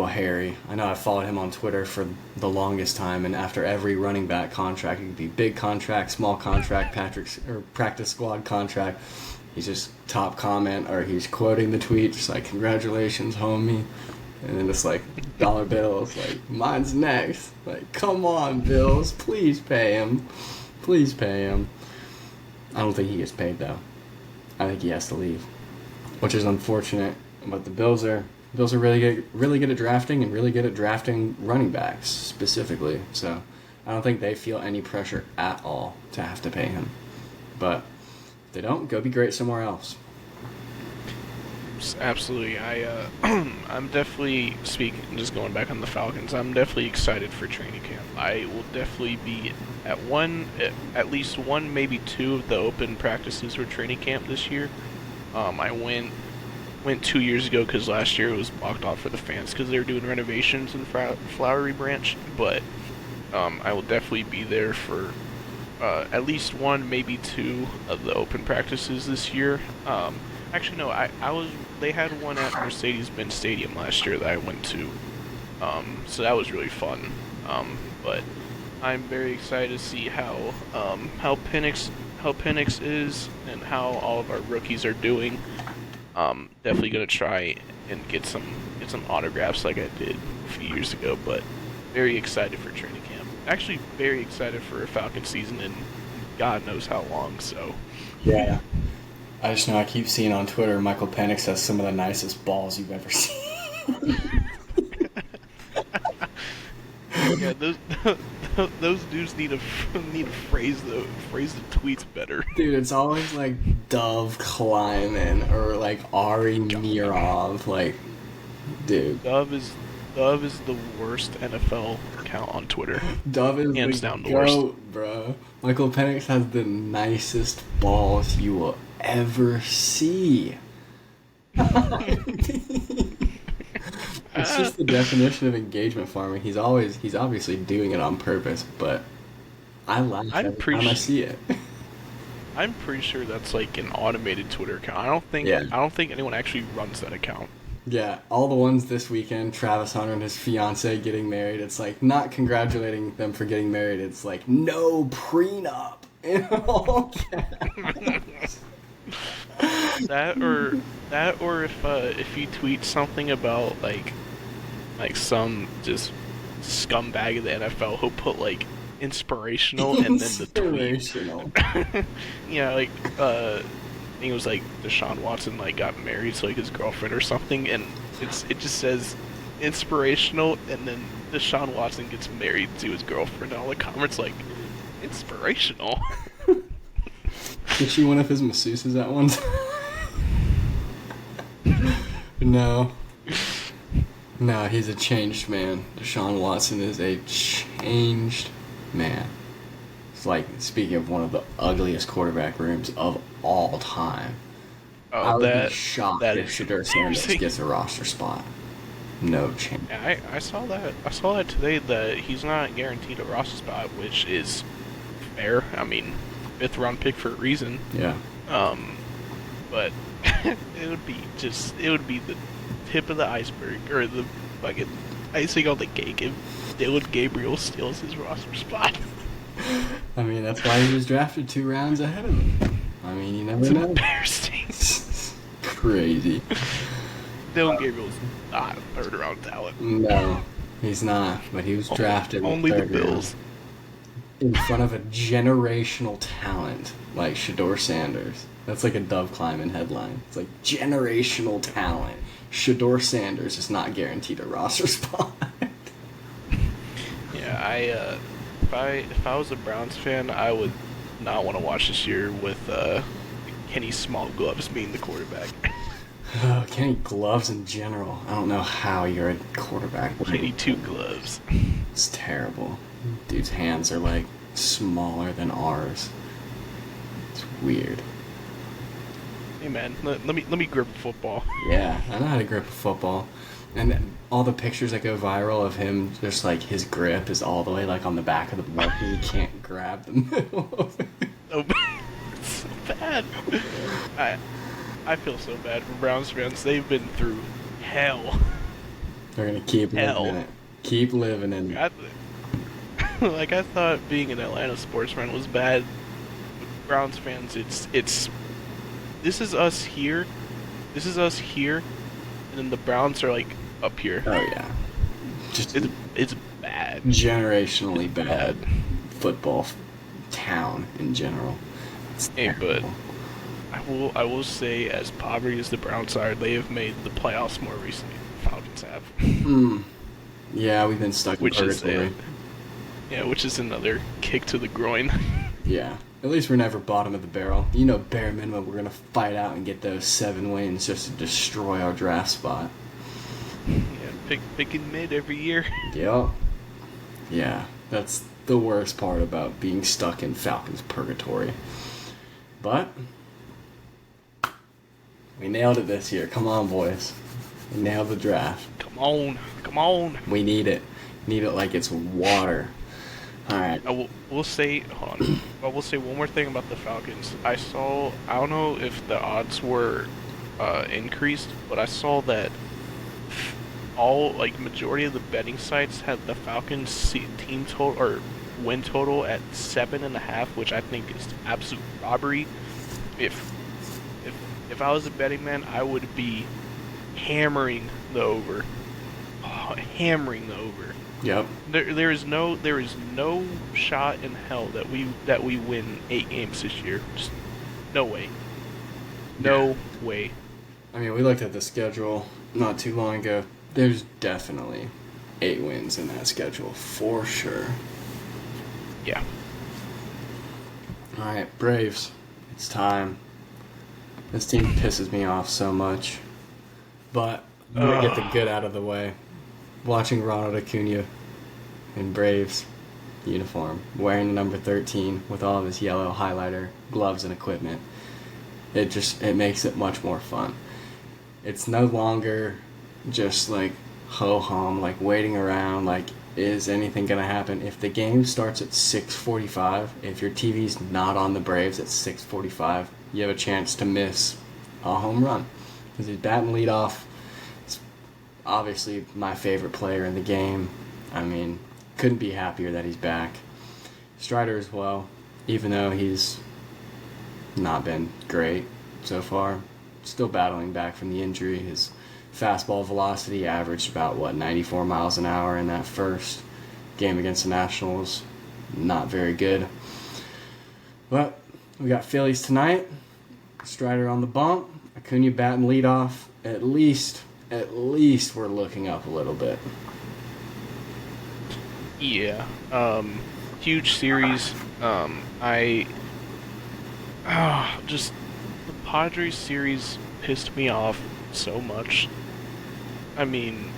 A: hairy. I know I followed him on Twitter for the longest time, and after every running back contract, it could be big contract, small contract, practice squad contract, he's just top comment, or he's quoting the tweet, just like, congratulations, homie. And then it's like dollar bills, like, mine's next. Like, come on, Bills, please pay him. Please pay him. I don't think he gets paid, though. I think he has to leave, which is unfortunate. But the Bills are really good at drafting, and really good at drafting running backs specifically. So I don't think they feel any pressure at all to have to pay him. But if they don't, go be great somewhere else.
B: Absolutely. I'm definitely speaking. Just going back on the Falcons, I'm definitely excited for training camp. I will definitely be at least one, maybe two of the open practices for training camp this year. I went 2 years ago because last year it was blocked off for the fans because they were doing renovations in Flowery Branch. But I will definitely be there for at least one, maybe two of the open practices this year. Actually, no, I was. They had one at Mercedes-Benz Stadium last year that I went to, so that was really fun. But I'm very excited to see how Penix is and how all of our rookies are doing. Definitely gonna try and get some autographs like I did a few years ago. But very excited for training camp. Actually, very excited for a Falcon season and God knows how long. So
A: Yeah. I just know I keep seeing on Twitter Michael Penix has some of the nicest balls you've ever seen.
B: yeah, those dudes need to phrase the tweets better.
A: Dude, it's always like Dove Kleiman or like Ari Mirov. Like, dude.
B: Dove is the worst NFL account on Twitter.
A: Dove is
B: hands
A: the
B: down the worst.
A: goat, bro. Michael Penix has the nicest balls you will ever see. It's just the definition of engagement farming. He's obviously doing it on purpose, but I laugh every time I see it.
B: I'm pretty sure that's like an automated Twitter account. I don't think anyone actually runs that account.
A: Yeah, all the ones this weekend, Travis Hunter and his fiance getting married, it's like not congratulating them for getting married, it's like no prenup in all caps.
B: That or if you tweet something about like some just scumbag of the NFL who'll put like inspirational and then the tweet. Yeah, like I think it was like Deshaun Watson like got married to like his girlfriend or something, and it just says inspirational and then Deshaun Watson gets married to his girlfriend, and all the comments like inspirational.
A: Is she one of his masseuses at one time? No, he's a changed man. Deshaun Watson is a changed man. It's like, speaking of one of the ugliest quarterback rooms of all time.
B: Oh,
A: I would be shocked if Shedeur Sanders gets a roster spot. No chance.
B: Yeah, I saw that. I saw that today that he's not guaranteed a roster spot, which is fair. I mean, 5th round pick for a reason.
A: Yeah.
B: But it would be the tip of the iceberg, or the fucking icing on the cake if Dylan Gabriel steals his roster spot.
A: I mean, that's why he was drafted 2 rounds ahead of him. I mean, you never know.
B: Embarrassing.
A: Crazy.
B: Dylan Gabriel's not a 3rd round talent.
A: No, he's not. But he was drafted
B: only
A: in
B: the Bills.
A: In front of a generational talent like Shedeur Sanders. That's like a Dove Kleiman headline. It's like generational talent. Shedeur Sanders is not guaranteed a roster spot.
B: Yeah, if I was a Browns fan, I would not want to watch this year with Kenny Small Gloves being the quarterback.
A: Oh, Kenny Gloves in general. I don't know how you're a quarterback.
B: Kenny Two Gloves.
A: It's terrible. Dude's hands are like smaller than ours. It's weird.
B: Hey man, let me grip a football.
A: Yeah, I know how to grip a football. And all the pictures that go viral of him, just like his grip is all the way like on the back of the ball. He can't grab the middle of it.
B: Oh, it's so bad. I feel so bad for Browns fans. They've been through hell.
A: They're gonna keep living it. Keep living in it.
B: Like, I thought being an Atlanta sports fan was bad. With Browns fans, it's this is us here, and then the Browns are like up here.
A: Oh yeah, just
B: it's bad.
A: Generationally bad football town in general.
B: Hey, but I will say, as poverty as the Browns are, they have made the playoffs more recently than the Falcons have.
A: Yeah, we've been stuck in purgatory.
B: Which is another kick to the groin.
A: Yeah, At least we're never bottom of the barrel. You know, bare minimum, we're going to fight out and get those 7 wins just to destroy our draft spot.
B: Yeah, picking mid every year.
A: Yep. Yeah, that's the worst part about being stuck in Falcons purgatory. But we nailed it this year. Come on, boys. We nailed the draft.
B: Come on.
A: We need it. Need it like it's water. All right.
B: We'll say, hold on. I will say one more thing about the Falcons. I don't know if the odds were increased, but I saw that majority of the betting sites had the Falcons team total or win total at 7.5, which I think is absolute robbery. If I was a betting man, I would be hammering the over. Hammering the over.
A: Yep.
B: There is no shot in hell that we win 8 games this year. Just no way. No way.
A: I mean, we looked at the schedule not too long ago. There's definitely 8 wins in that schedule for sure.
B: Yeah.
A: All right, Braves. It's time. This team pisses me off so much, but I'm gonna get the good out of the way. Watching Ronald Acuna in Braves uniform, wearing the number 13 with all of his yellow highlighter gloves and equipment, it makes it much more fun. It's no longer just like ho-hum, like waiting around, like is anything gonna happen? If the game starts at 6:45, if your TV's not on the Braves at 6:45, you have a chance to miss a home run because he's batting leadoff. Obviously my favorite player in the game. I mean, couldn't be happier that he's back. Strider as well, even though he's not been great so far. Still battling back from the injury. His fastball velocity averaged about, 94 miles an hour in that first game against the Nationals. Not very good. But we got Phillies tonight. Strider on the bump. Acuna batting leadoff. At least we're looking up a little bit.
B: Yeah. Huge series. Just the Padres series pissed me off so much. I mean,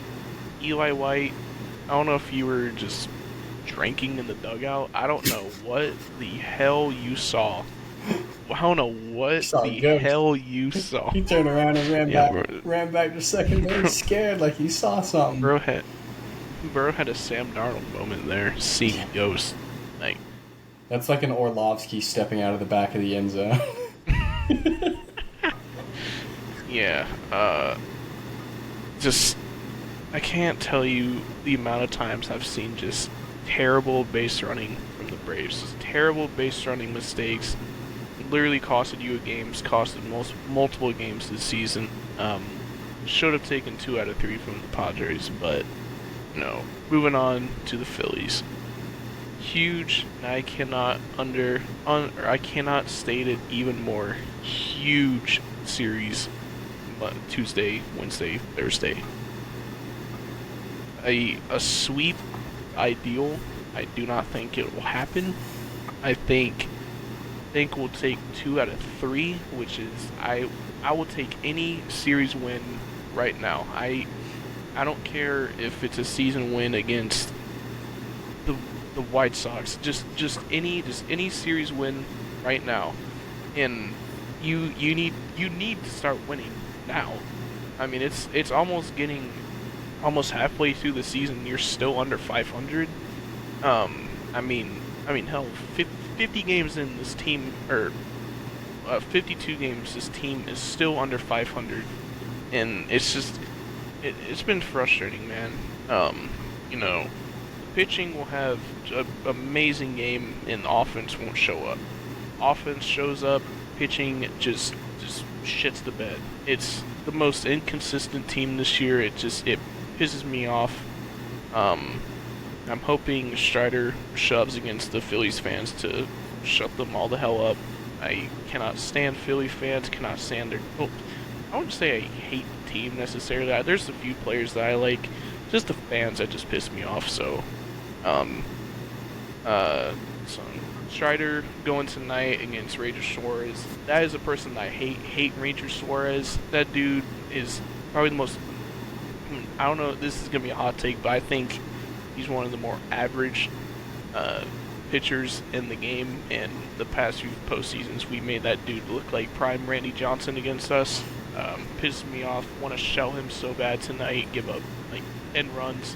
B: Eli White, I don't know if you were just drinking in the dugout. I don't know what the hell you saw. I don't know what the hell you saw.
A: He turned around and ran back to second base, scared like he saw something.
B: Bro had a Sam Darnold moment there, seeing ghosts. Like,
A: that's like an Orlovsky stepping out of the back of the end zone.
B: yeah, just I can't tell you the amount of times I've seen just terrible base running from the Braves. Just terrible base running mistakes. Literally costed you costed multiple games this season. Should have taken 2 out of 3 from the Padres, but no. Moving on to the Phillies. Huge, and I cannot I cannot state it even more. Huge series. Tuesday, Wednesday, Thursday. A sweep ideal. I do not think it will happen. I think we'll take 2 out of 3, which is I will take any series win right now. I don't care if it's a season win against the White Sox. Just any series win right now, and you need to start winning now. I mean, it's almost halfway through the season. You're still under 500. I mean hell, 50 games in this team, or 52 games, this team is still under 500, and it's just it's been frustrating, man. Pitching will have an amazing game, and the offense won't show up. Offense shows up, pitching just shits the bed. It's the most inconsistent team this year. It pisses me off. I'm hoping Strider shoves against the Phillies fans to shut them all the hell up. I cannot stand Philly fans, cannot stand their... Well, I wouldn't say I hate the team necessarily. There's a few players that I like. Just the fans that just piss me off, so... Strider going tonight against Ranger Suarez. That is a person that I hate Ranger Suarez. That dude is probably the most. I don't know. This is gonna be a hot take, but I think he's one of the more average pitchers in the game. And the past few postseasons, we made that dude look like prime Randy Johnson against us. Pisses me off. Want to shell him so bad tonight. Give up like 10 runs.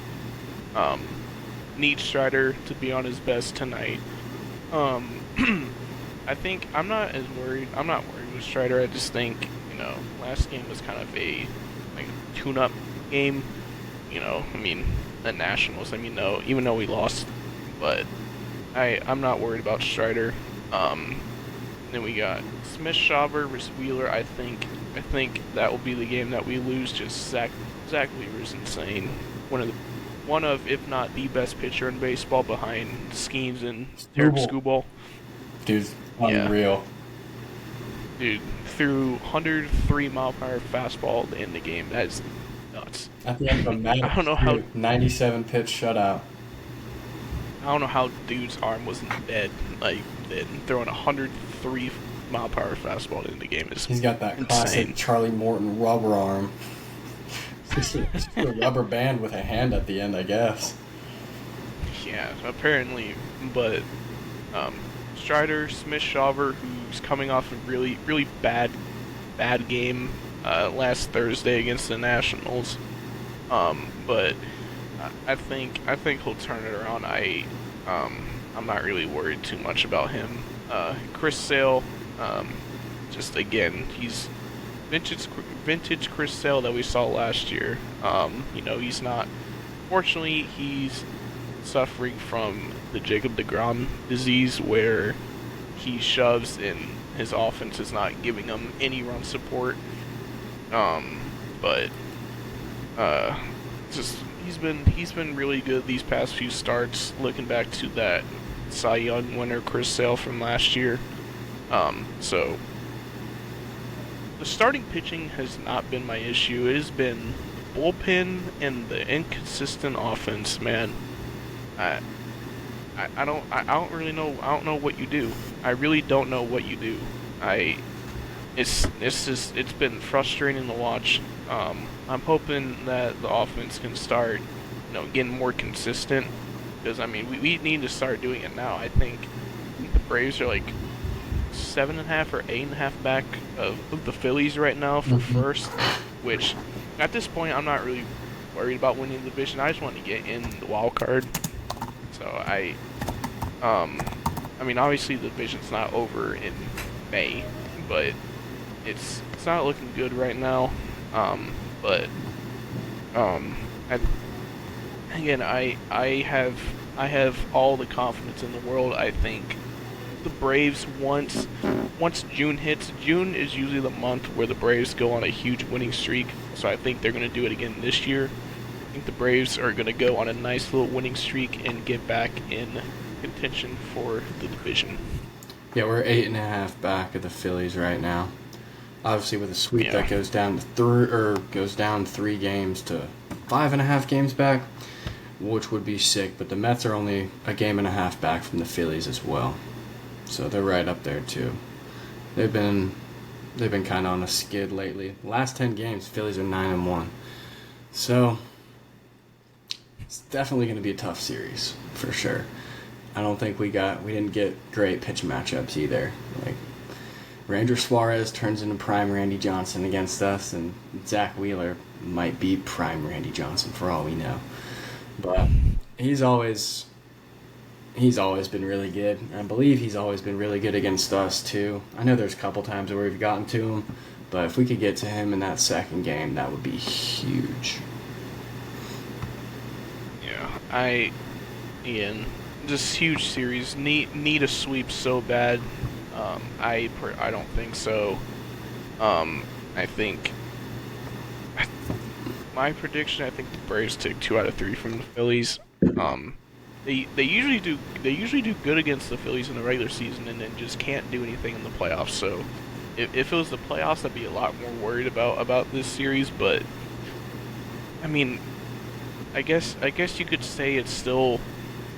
B: Need Strider to be on his best tonight. I think I'm not worried with Strider. I just think, last game was kind of a tune-up game. I mean, the Nationals. I mean, no, even though we lost, but I'm not worried about Strider. Then we got Smith Shawver versus Wheeler. I think that will be the game that we lose. Just Zach Wheeler's insane. One of, if not the best pitcher in baseball, behind Skeens and Eric Skubal.
A: Dude's unreal.
B: Yeah. Dude threw 103 mile per hour fastball to end the game. That is nuts.
A: At the end of a match,
B: I don't know how
A: 97 pitch shutout.
B: I don't know how dude's arm wasn't dead. Throwing 103 mile per hour fastball to end the game is
A: He's got that
B: insane.
A: classic Charlie Morton rubber arm. Just a rubber band with a hand at the end, I guess.
B: Yeah, apparently. But Strider, Smith Shawver, who's coming off a really, really bad game last Thursday against the Nationals. But I think he'll turn it around. I'm not really worried too much about him. Chris Sale, just again, he's vintage Chris Sale that we saw last year. He's not. Fortunately, he's suffering from the Jacob deGrom disease, where he shoves and his offense is not giving him any run support. Just he's been really good these past few starts. Looking back to that Cy Young winner Chris Sale from last year. So the starting pitching has not been my issue. It has been the bullpen and the inconsistent offense, man. I don't really know. I don't know what you do. I really don't know what you do. It's been frustrating to watch. I'm hoping that the offense can start, getting more consistent. Because we need to start doing it now. I think the Braves are like 7.5 or 8.5 back of the Phillies right now for first. Which, at this point, I'm not really worried about winning the division. I just want to get in the wild card. So obviously the division's not over in May, but it's not looking good right now. I have all the confidence in the world. I think the Braves, once June hits, June is usually the month where the Braves go on a huge winning streak. So I think they're going to do it again this year. I think the Braves are going to go on a nice little winning streak and get back in contention for the division.
A: Yeah, we're 8.5 back of the Phillies right now. Obviously, with a sweep that goes down to 3 games to 5.5 games back, which would be sick. But the Mets are only a game and a half back from the Phillies as well, so they're right up there too. They've been kind of on a skid lately. The last 10 games, Phillies are 9-1, so it's definitely going to be a tough series for sure. I don't think we didn't get great pitch matchups either. Like, Ranger Suarez turns into prime Randy Johnson against us, and Zach Wheeler might be prime Randy Johnson for all we know. But he's always been really good. I believe he's always been really good against us too. I know there's a couple times where we've gotten to him, but if we could get to him in that second game, that would be huge.
B: Yeah, this huge series need a sweep so bad. I don't think so. I think my prediction. I think the Braves take 2 out of 3 from the Phillies. They usually do good against the Phillies in the regular season, and then just can't do anything in the playoffs. So if it was the playoffs, I'd be a lot more worried about this series. But I guess you could say it's still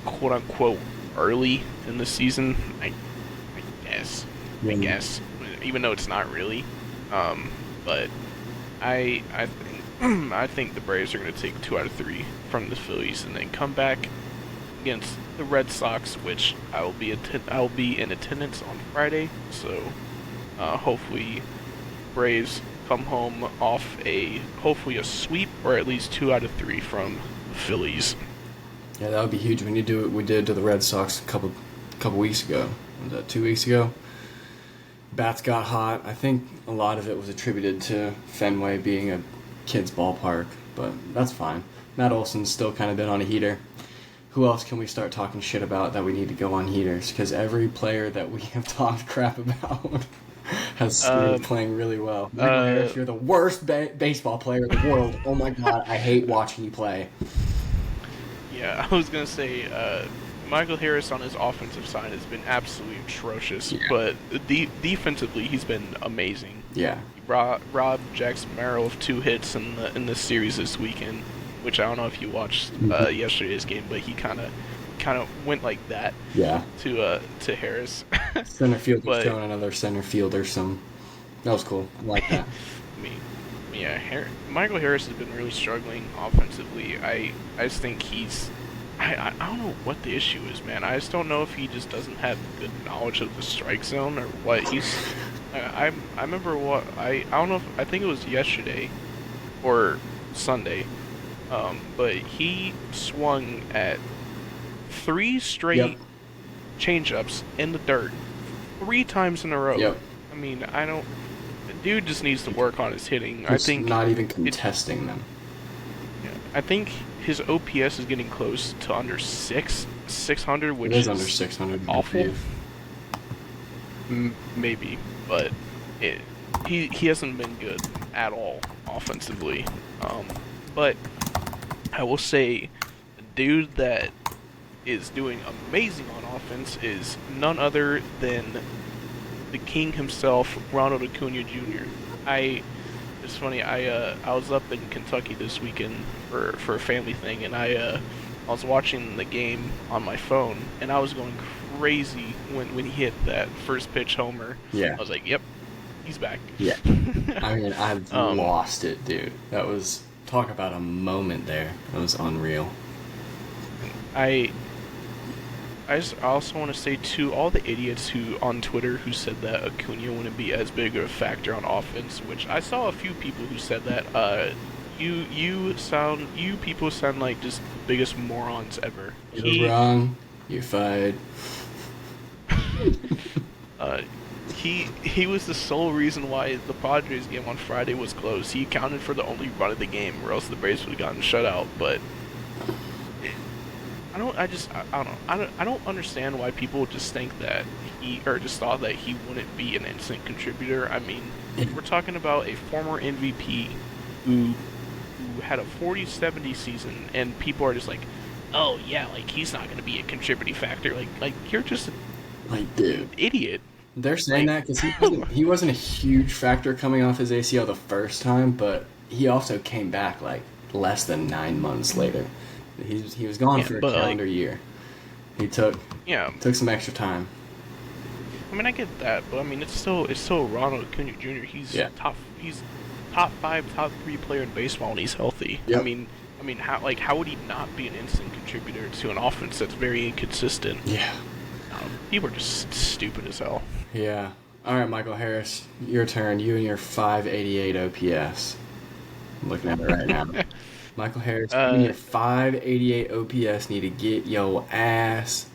B: quote unquote early in the season. I guess. I
A: Yeah.
B: guess, even though it's not really. But I think I think the Braves are going to take 2 out of 3 from the Phillies and then come back against the Red Sox, which I will be in attendance on Friday. So hopefully Braves come home off hopefully a sweep or at least 2 out of 3 from the Phillies.
A: Yeah, that would be huge. We need to do what we did to the Red Sox a couple weeks ago. Was that 2 weeks ago? Bats got hot. I think a lot of it was attributed to Fenway being a kid's ballpark, but that's fine. Matt Olson's still kind of been on a heater. Who else can we start talking shit about that we need to go on heaters? Because every player that we have talked crap about has started playing really well. Michael Harris, you're the worst baseball player in the world. Oh my god, I hate watching you play.
B: Yeah, I was gonna say Michael Harris on his offensive side has been absolutely atrocious, but defensively he's been amazing.
A: Yeah.
B: He robbed Jackson Merrill of 2 hits in the series this weekend, which I don't know if you watched yesterday's game, but he kind of went like that.
A: Yeah.
B: To Harris.
A: Center fielder showing another center fielder some. That was cool. I like that.
B: Michael Harris has been really struggling offensively. I just think I don't know what the issue is, man. I just don't know if he just doesn't have good knowledge of the strike zone or what. I remember I don't know I think it was yesterday or Sunday, but he swung at 3 straight changeups in the dirt 3 times in a row.
A: Yep.
B: I mean, the dude just needs to work on his hitting.
A: I think not even contesting them.
B: Yeah, I think his OPS is getting close to under 600, which
A: is under 600.
B: Awful. Maybe, but he hasn't been good at all offensively. But I will say, the dude that is doing amazing on offense is none other than the king himself, Ronald Acuna Jr. It's funny. I was up in Kentucky this weekend for a family thing, and I was watching the game on my phone, and I was going crazy when he hit that first pitch homer.
A: Yeah.
B: I was like, "Yep, he's back."
A: Yeah. I mean, I lost it, dude. That was talk about a moment there. That was unreal.
B: I also want to say to all the idiots on Twitter who said that Acuna wouldn't be as big of a factor on offense, which I saw a few people who said that. You people sound like just the biggest morons ever.
A: You're wrong. You're fired.
B: He was the sole reason why the Padres game on Friday was close. He accounted for the only run of the game, or else the Braves would have gotten shut out. But I don't understand why people just think that just thought that he wouldn't be an instant contributor. I mean, we're talking about a former MVP who had a 40-70 season, and people are just like, oh yeah, like he's not going to be a contributing factor. Like you're just
A: dude,
B: idiot.
A: They're saying that because he wasn't a huge factor coming off his ACL the first time, but he also came back like less than 9 months later. He was gone for a calendar year. He took some extra time.
B: I mean, I get that, but I mean, it's still Ronald Acuna Jr. He's top 5, top 3 player in baseball when he's healthy.
A: Yep.
B: I mean, how would he not be an instant contributor to an offense that's very inconsistent?
A: Yeah.
B: People are just stupid as hell.
A: Yeah. All right, Michael Harris, your turn. You and your 588 OPS. I'm looking at it right now. Michael Harris, you and your 588 OPS need to get your ass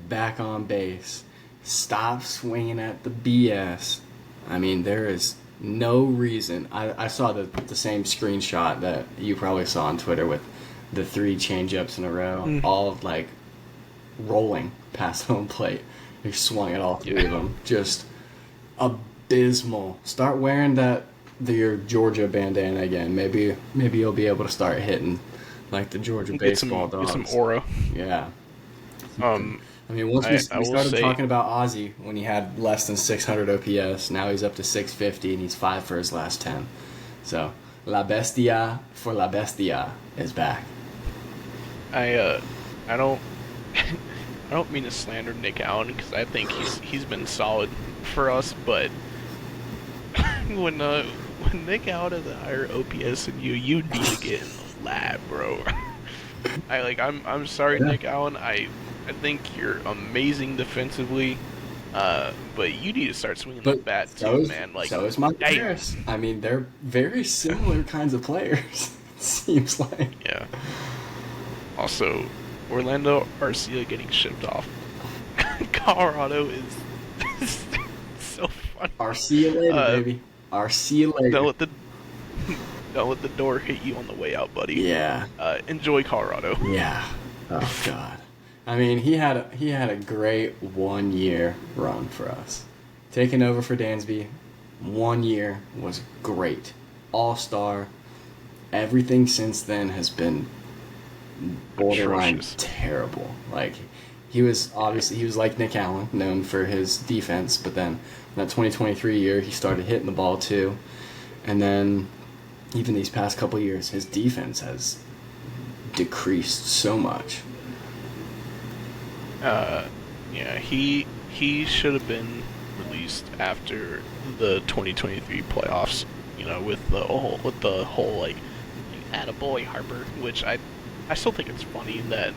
A: back on base. Stop swinging at the BS. I mean, there is no reason. I saw the same screenshot that you probably saw on Twitter with the 3 changeups in a row, all like rolling past home plate. He swung at all 3 of them. Just abysmal. Start wearing your Georgia bandana again. Maybe you'll be able to start hitting like the Georgia baseball dogs.
B: Get some aura.
A: Yeah. I mean, once we started talking about Ozzy when he had less than 600 OPS, now he's up to 650 and he's 5 for his last 10. So, La Bestia for La Bestia is back.
B: I don't don't mean to slander Nick Allen because I think he's been solid for us, but when Nick Allen has a higher OPS than you need to get in the lab, bro. I'm sorry,
A: Yeah.
B: Nick Allen. I think you're amazing defensively, but you need to start swinging the
A: But
B: bat
A: so
B: too,
A: is,
B: man. Like,
A: so is Michael
B: damn.
A: Harris. I mean, they're very similar kinds of players, it seems like.
B: Yeah. Also, Orlando Arcia getting shipped off. Colorado is so funny.
A: See you later, baby. See you later.
B: Don't let the door hit you on the way out, buddy.
A: Yeah.
B: Enjoy Colorado.
A: Yeah. Oh God. I mean, he had a great 1 year run for us. Taking over for Dansby, 1 year was great. All-star. Everything since then has been borderline
B: Atrocious.
A: terrible. Like, he was like Nick Allen, known for his defense, but then that 2023 year he started hitting the ball too, and then even these past couple years his defense has decreased so much.
B: Yeah, he should have been released after the 2023 playoffs. You know, with the whole like attaboy Harper, which I still think it's funny that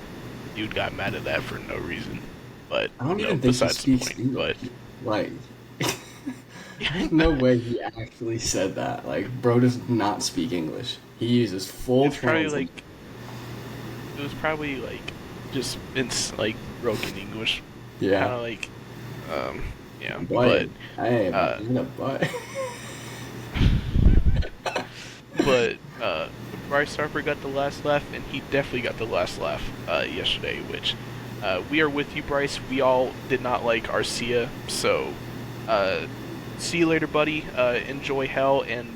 B: dude got mad at that for no reason. But
A: I don't
B: you know,
A: even think he
B: besides the
A: speaks
B: point.
A: English.
B: But
A: Like, there's no way he actually said that. Like, bro does not speak English. He uses full
B: it's probably
A: translate.
B: like it was probably like just it's like broken English.
A: Yeah.
B: Kind of like yeah,
A: But hey,
B: uh,
A: in a butt.
B: but Bryce Harper got the last laugh, and he definitely got the last laugh yesterday, which we are with you, Bryce. We all did not like Arcia, so see you later, buddy. Enjoy hell, and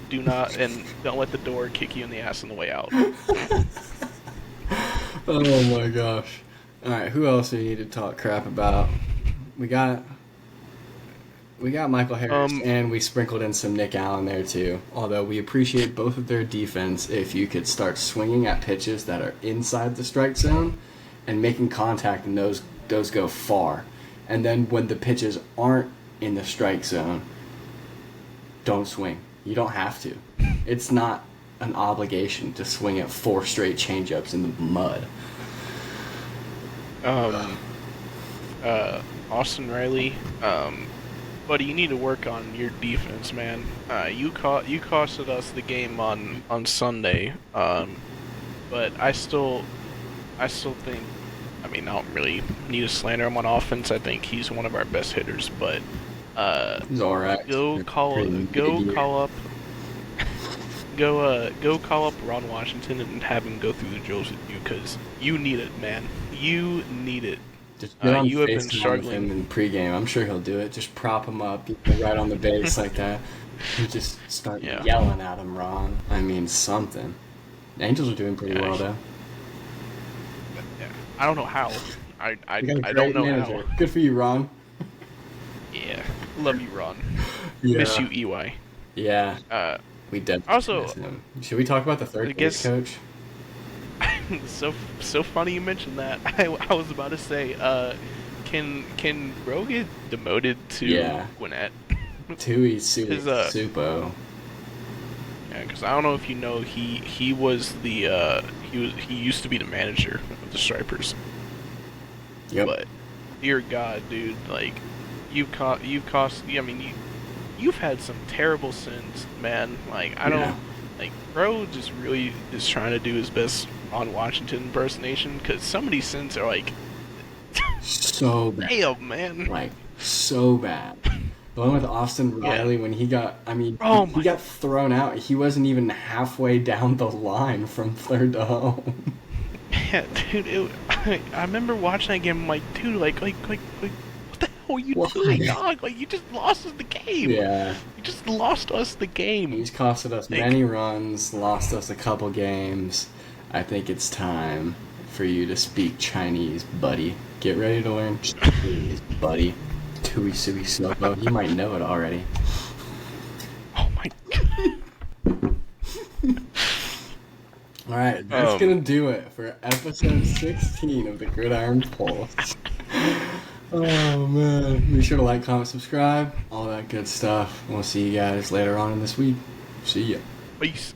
B: don't let the door kick you in the ass on the way out.
A: Oh my gosh. Alright, who else do we need to talk crap about? We got Michael Harris, and we sprinkled in some Nick Allen there too. Although we appreciate both of their defense if you could start swinging at pitches that are inside the strike zone and making contact, and those go far. And then when the pitches aren't in the strike zone, don't swing. You don't have to. It's not an obligation to swing at 4 straight changeups in the mud.
B: Austin Riley, buddy, you need to work on your defense, man. You costed us the game on Sunday, but I still think, I mean, I don't really need to slander him on offense. I think he's one of our best hitters, but
A: He's alright.
B: go call up Ron Washington and have him go through the drills with you, because you need it, man. You need it.
A: Just get on
B: you have been
A: FaceTime with
B: struggling.
A: him in pregame. I'm sure he'll do it. Just prop him up, get him right on the base like that. You just start
B: Yeah.
A: yelling at him, Ron. I mean, something. The Angels are doing pretty
B: Yeah,
A: well, though.
B: Yeah. I don't know how. I
A: We got a
B: don't
A: great
B: know
A: manager.
B: how.
A: Good for you, Ron.
B: Yeah. Love you, Ron.
A: Yeah.
B: Miss you, EY.
A: Yeah, we definitely
B: Also,
A: miss him. Should we talk about the third base coach?
B: so funny you mentioned that. I was about to say, can Bro get demoted to Gwinnett?
A: Tui
B: Yeah,
A: Supo.
B: because I don't know if you know, he was the he used to be the manager of the Stripers.
A: Yep.
B: But dear God, dude, like you've cost. I mean, you've had some terrible sins, man. Like I don't like Bro just really is trying to do his best on Washington impersonation, because some of these sins are like
A: So bad.
B: damn, man.
A: Like, so bad. The one with Austin Riley, when he got, I mean, he got thrown out. He wasn't even halfway down the line from third to home.
B: Yeah, dude, I remember watching that game. I'm like, dude, like, what the hell are you doing, dog? Like, you just lost us the game.
A: Yeah.
B: You just lost us the game.
A: He's costed us many runs, lost us a couple games. I think it's time for you to speak Chinese, buddy. Get ready to learn Chinese, buddy. Tui Sui Sopo. You might know it already.
B: Oh my God.
A: Alright, that's gonna do it for episode 16 of the Gridiron Pulse. Oh man! Be sure to like, comment, subscribe, all that good stuff. We'll see you guys later on in this week. See ya.
B: Peace.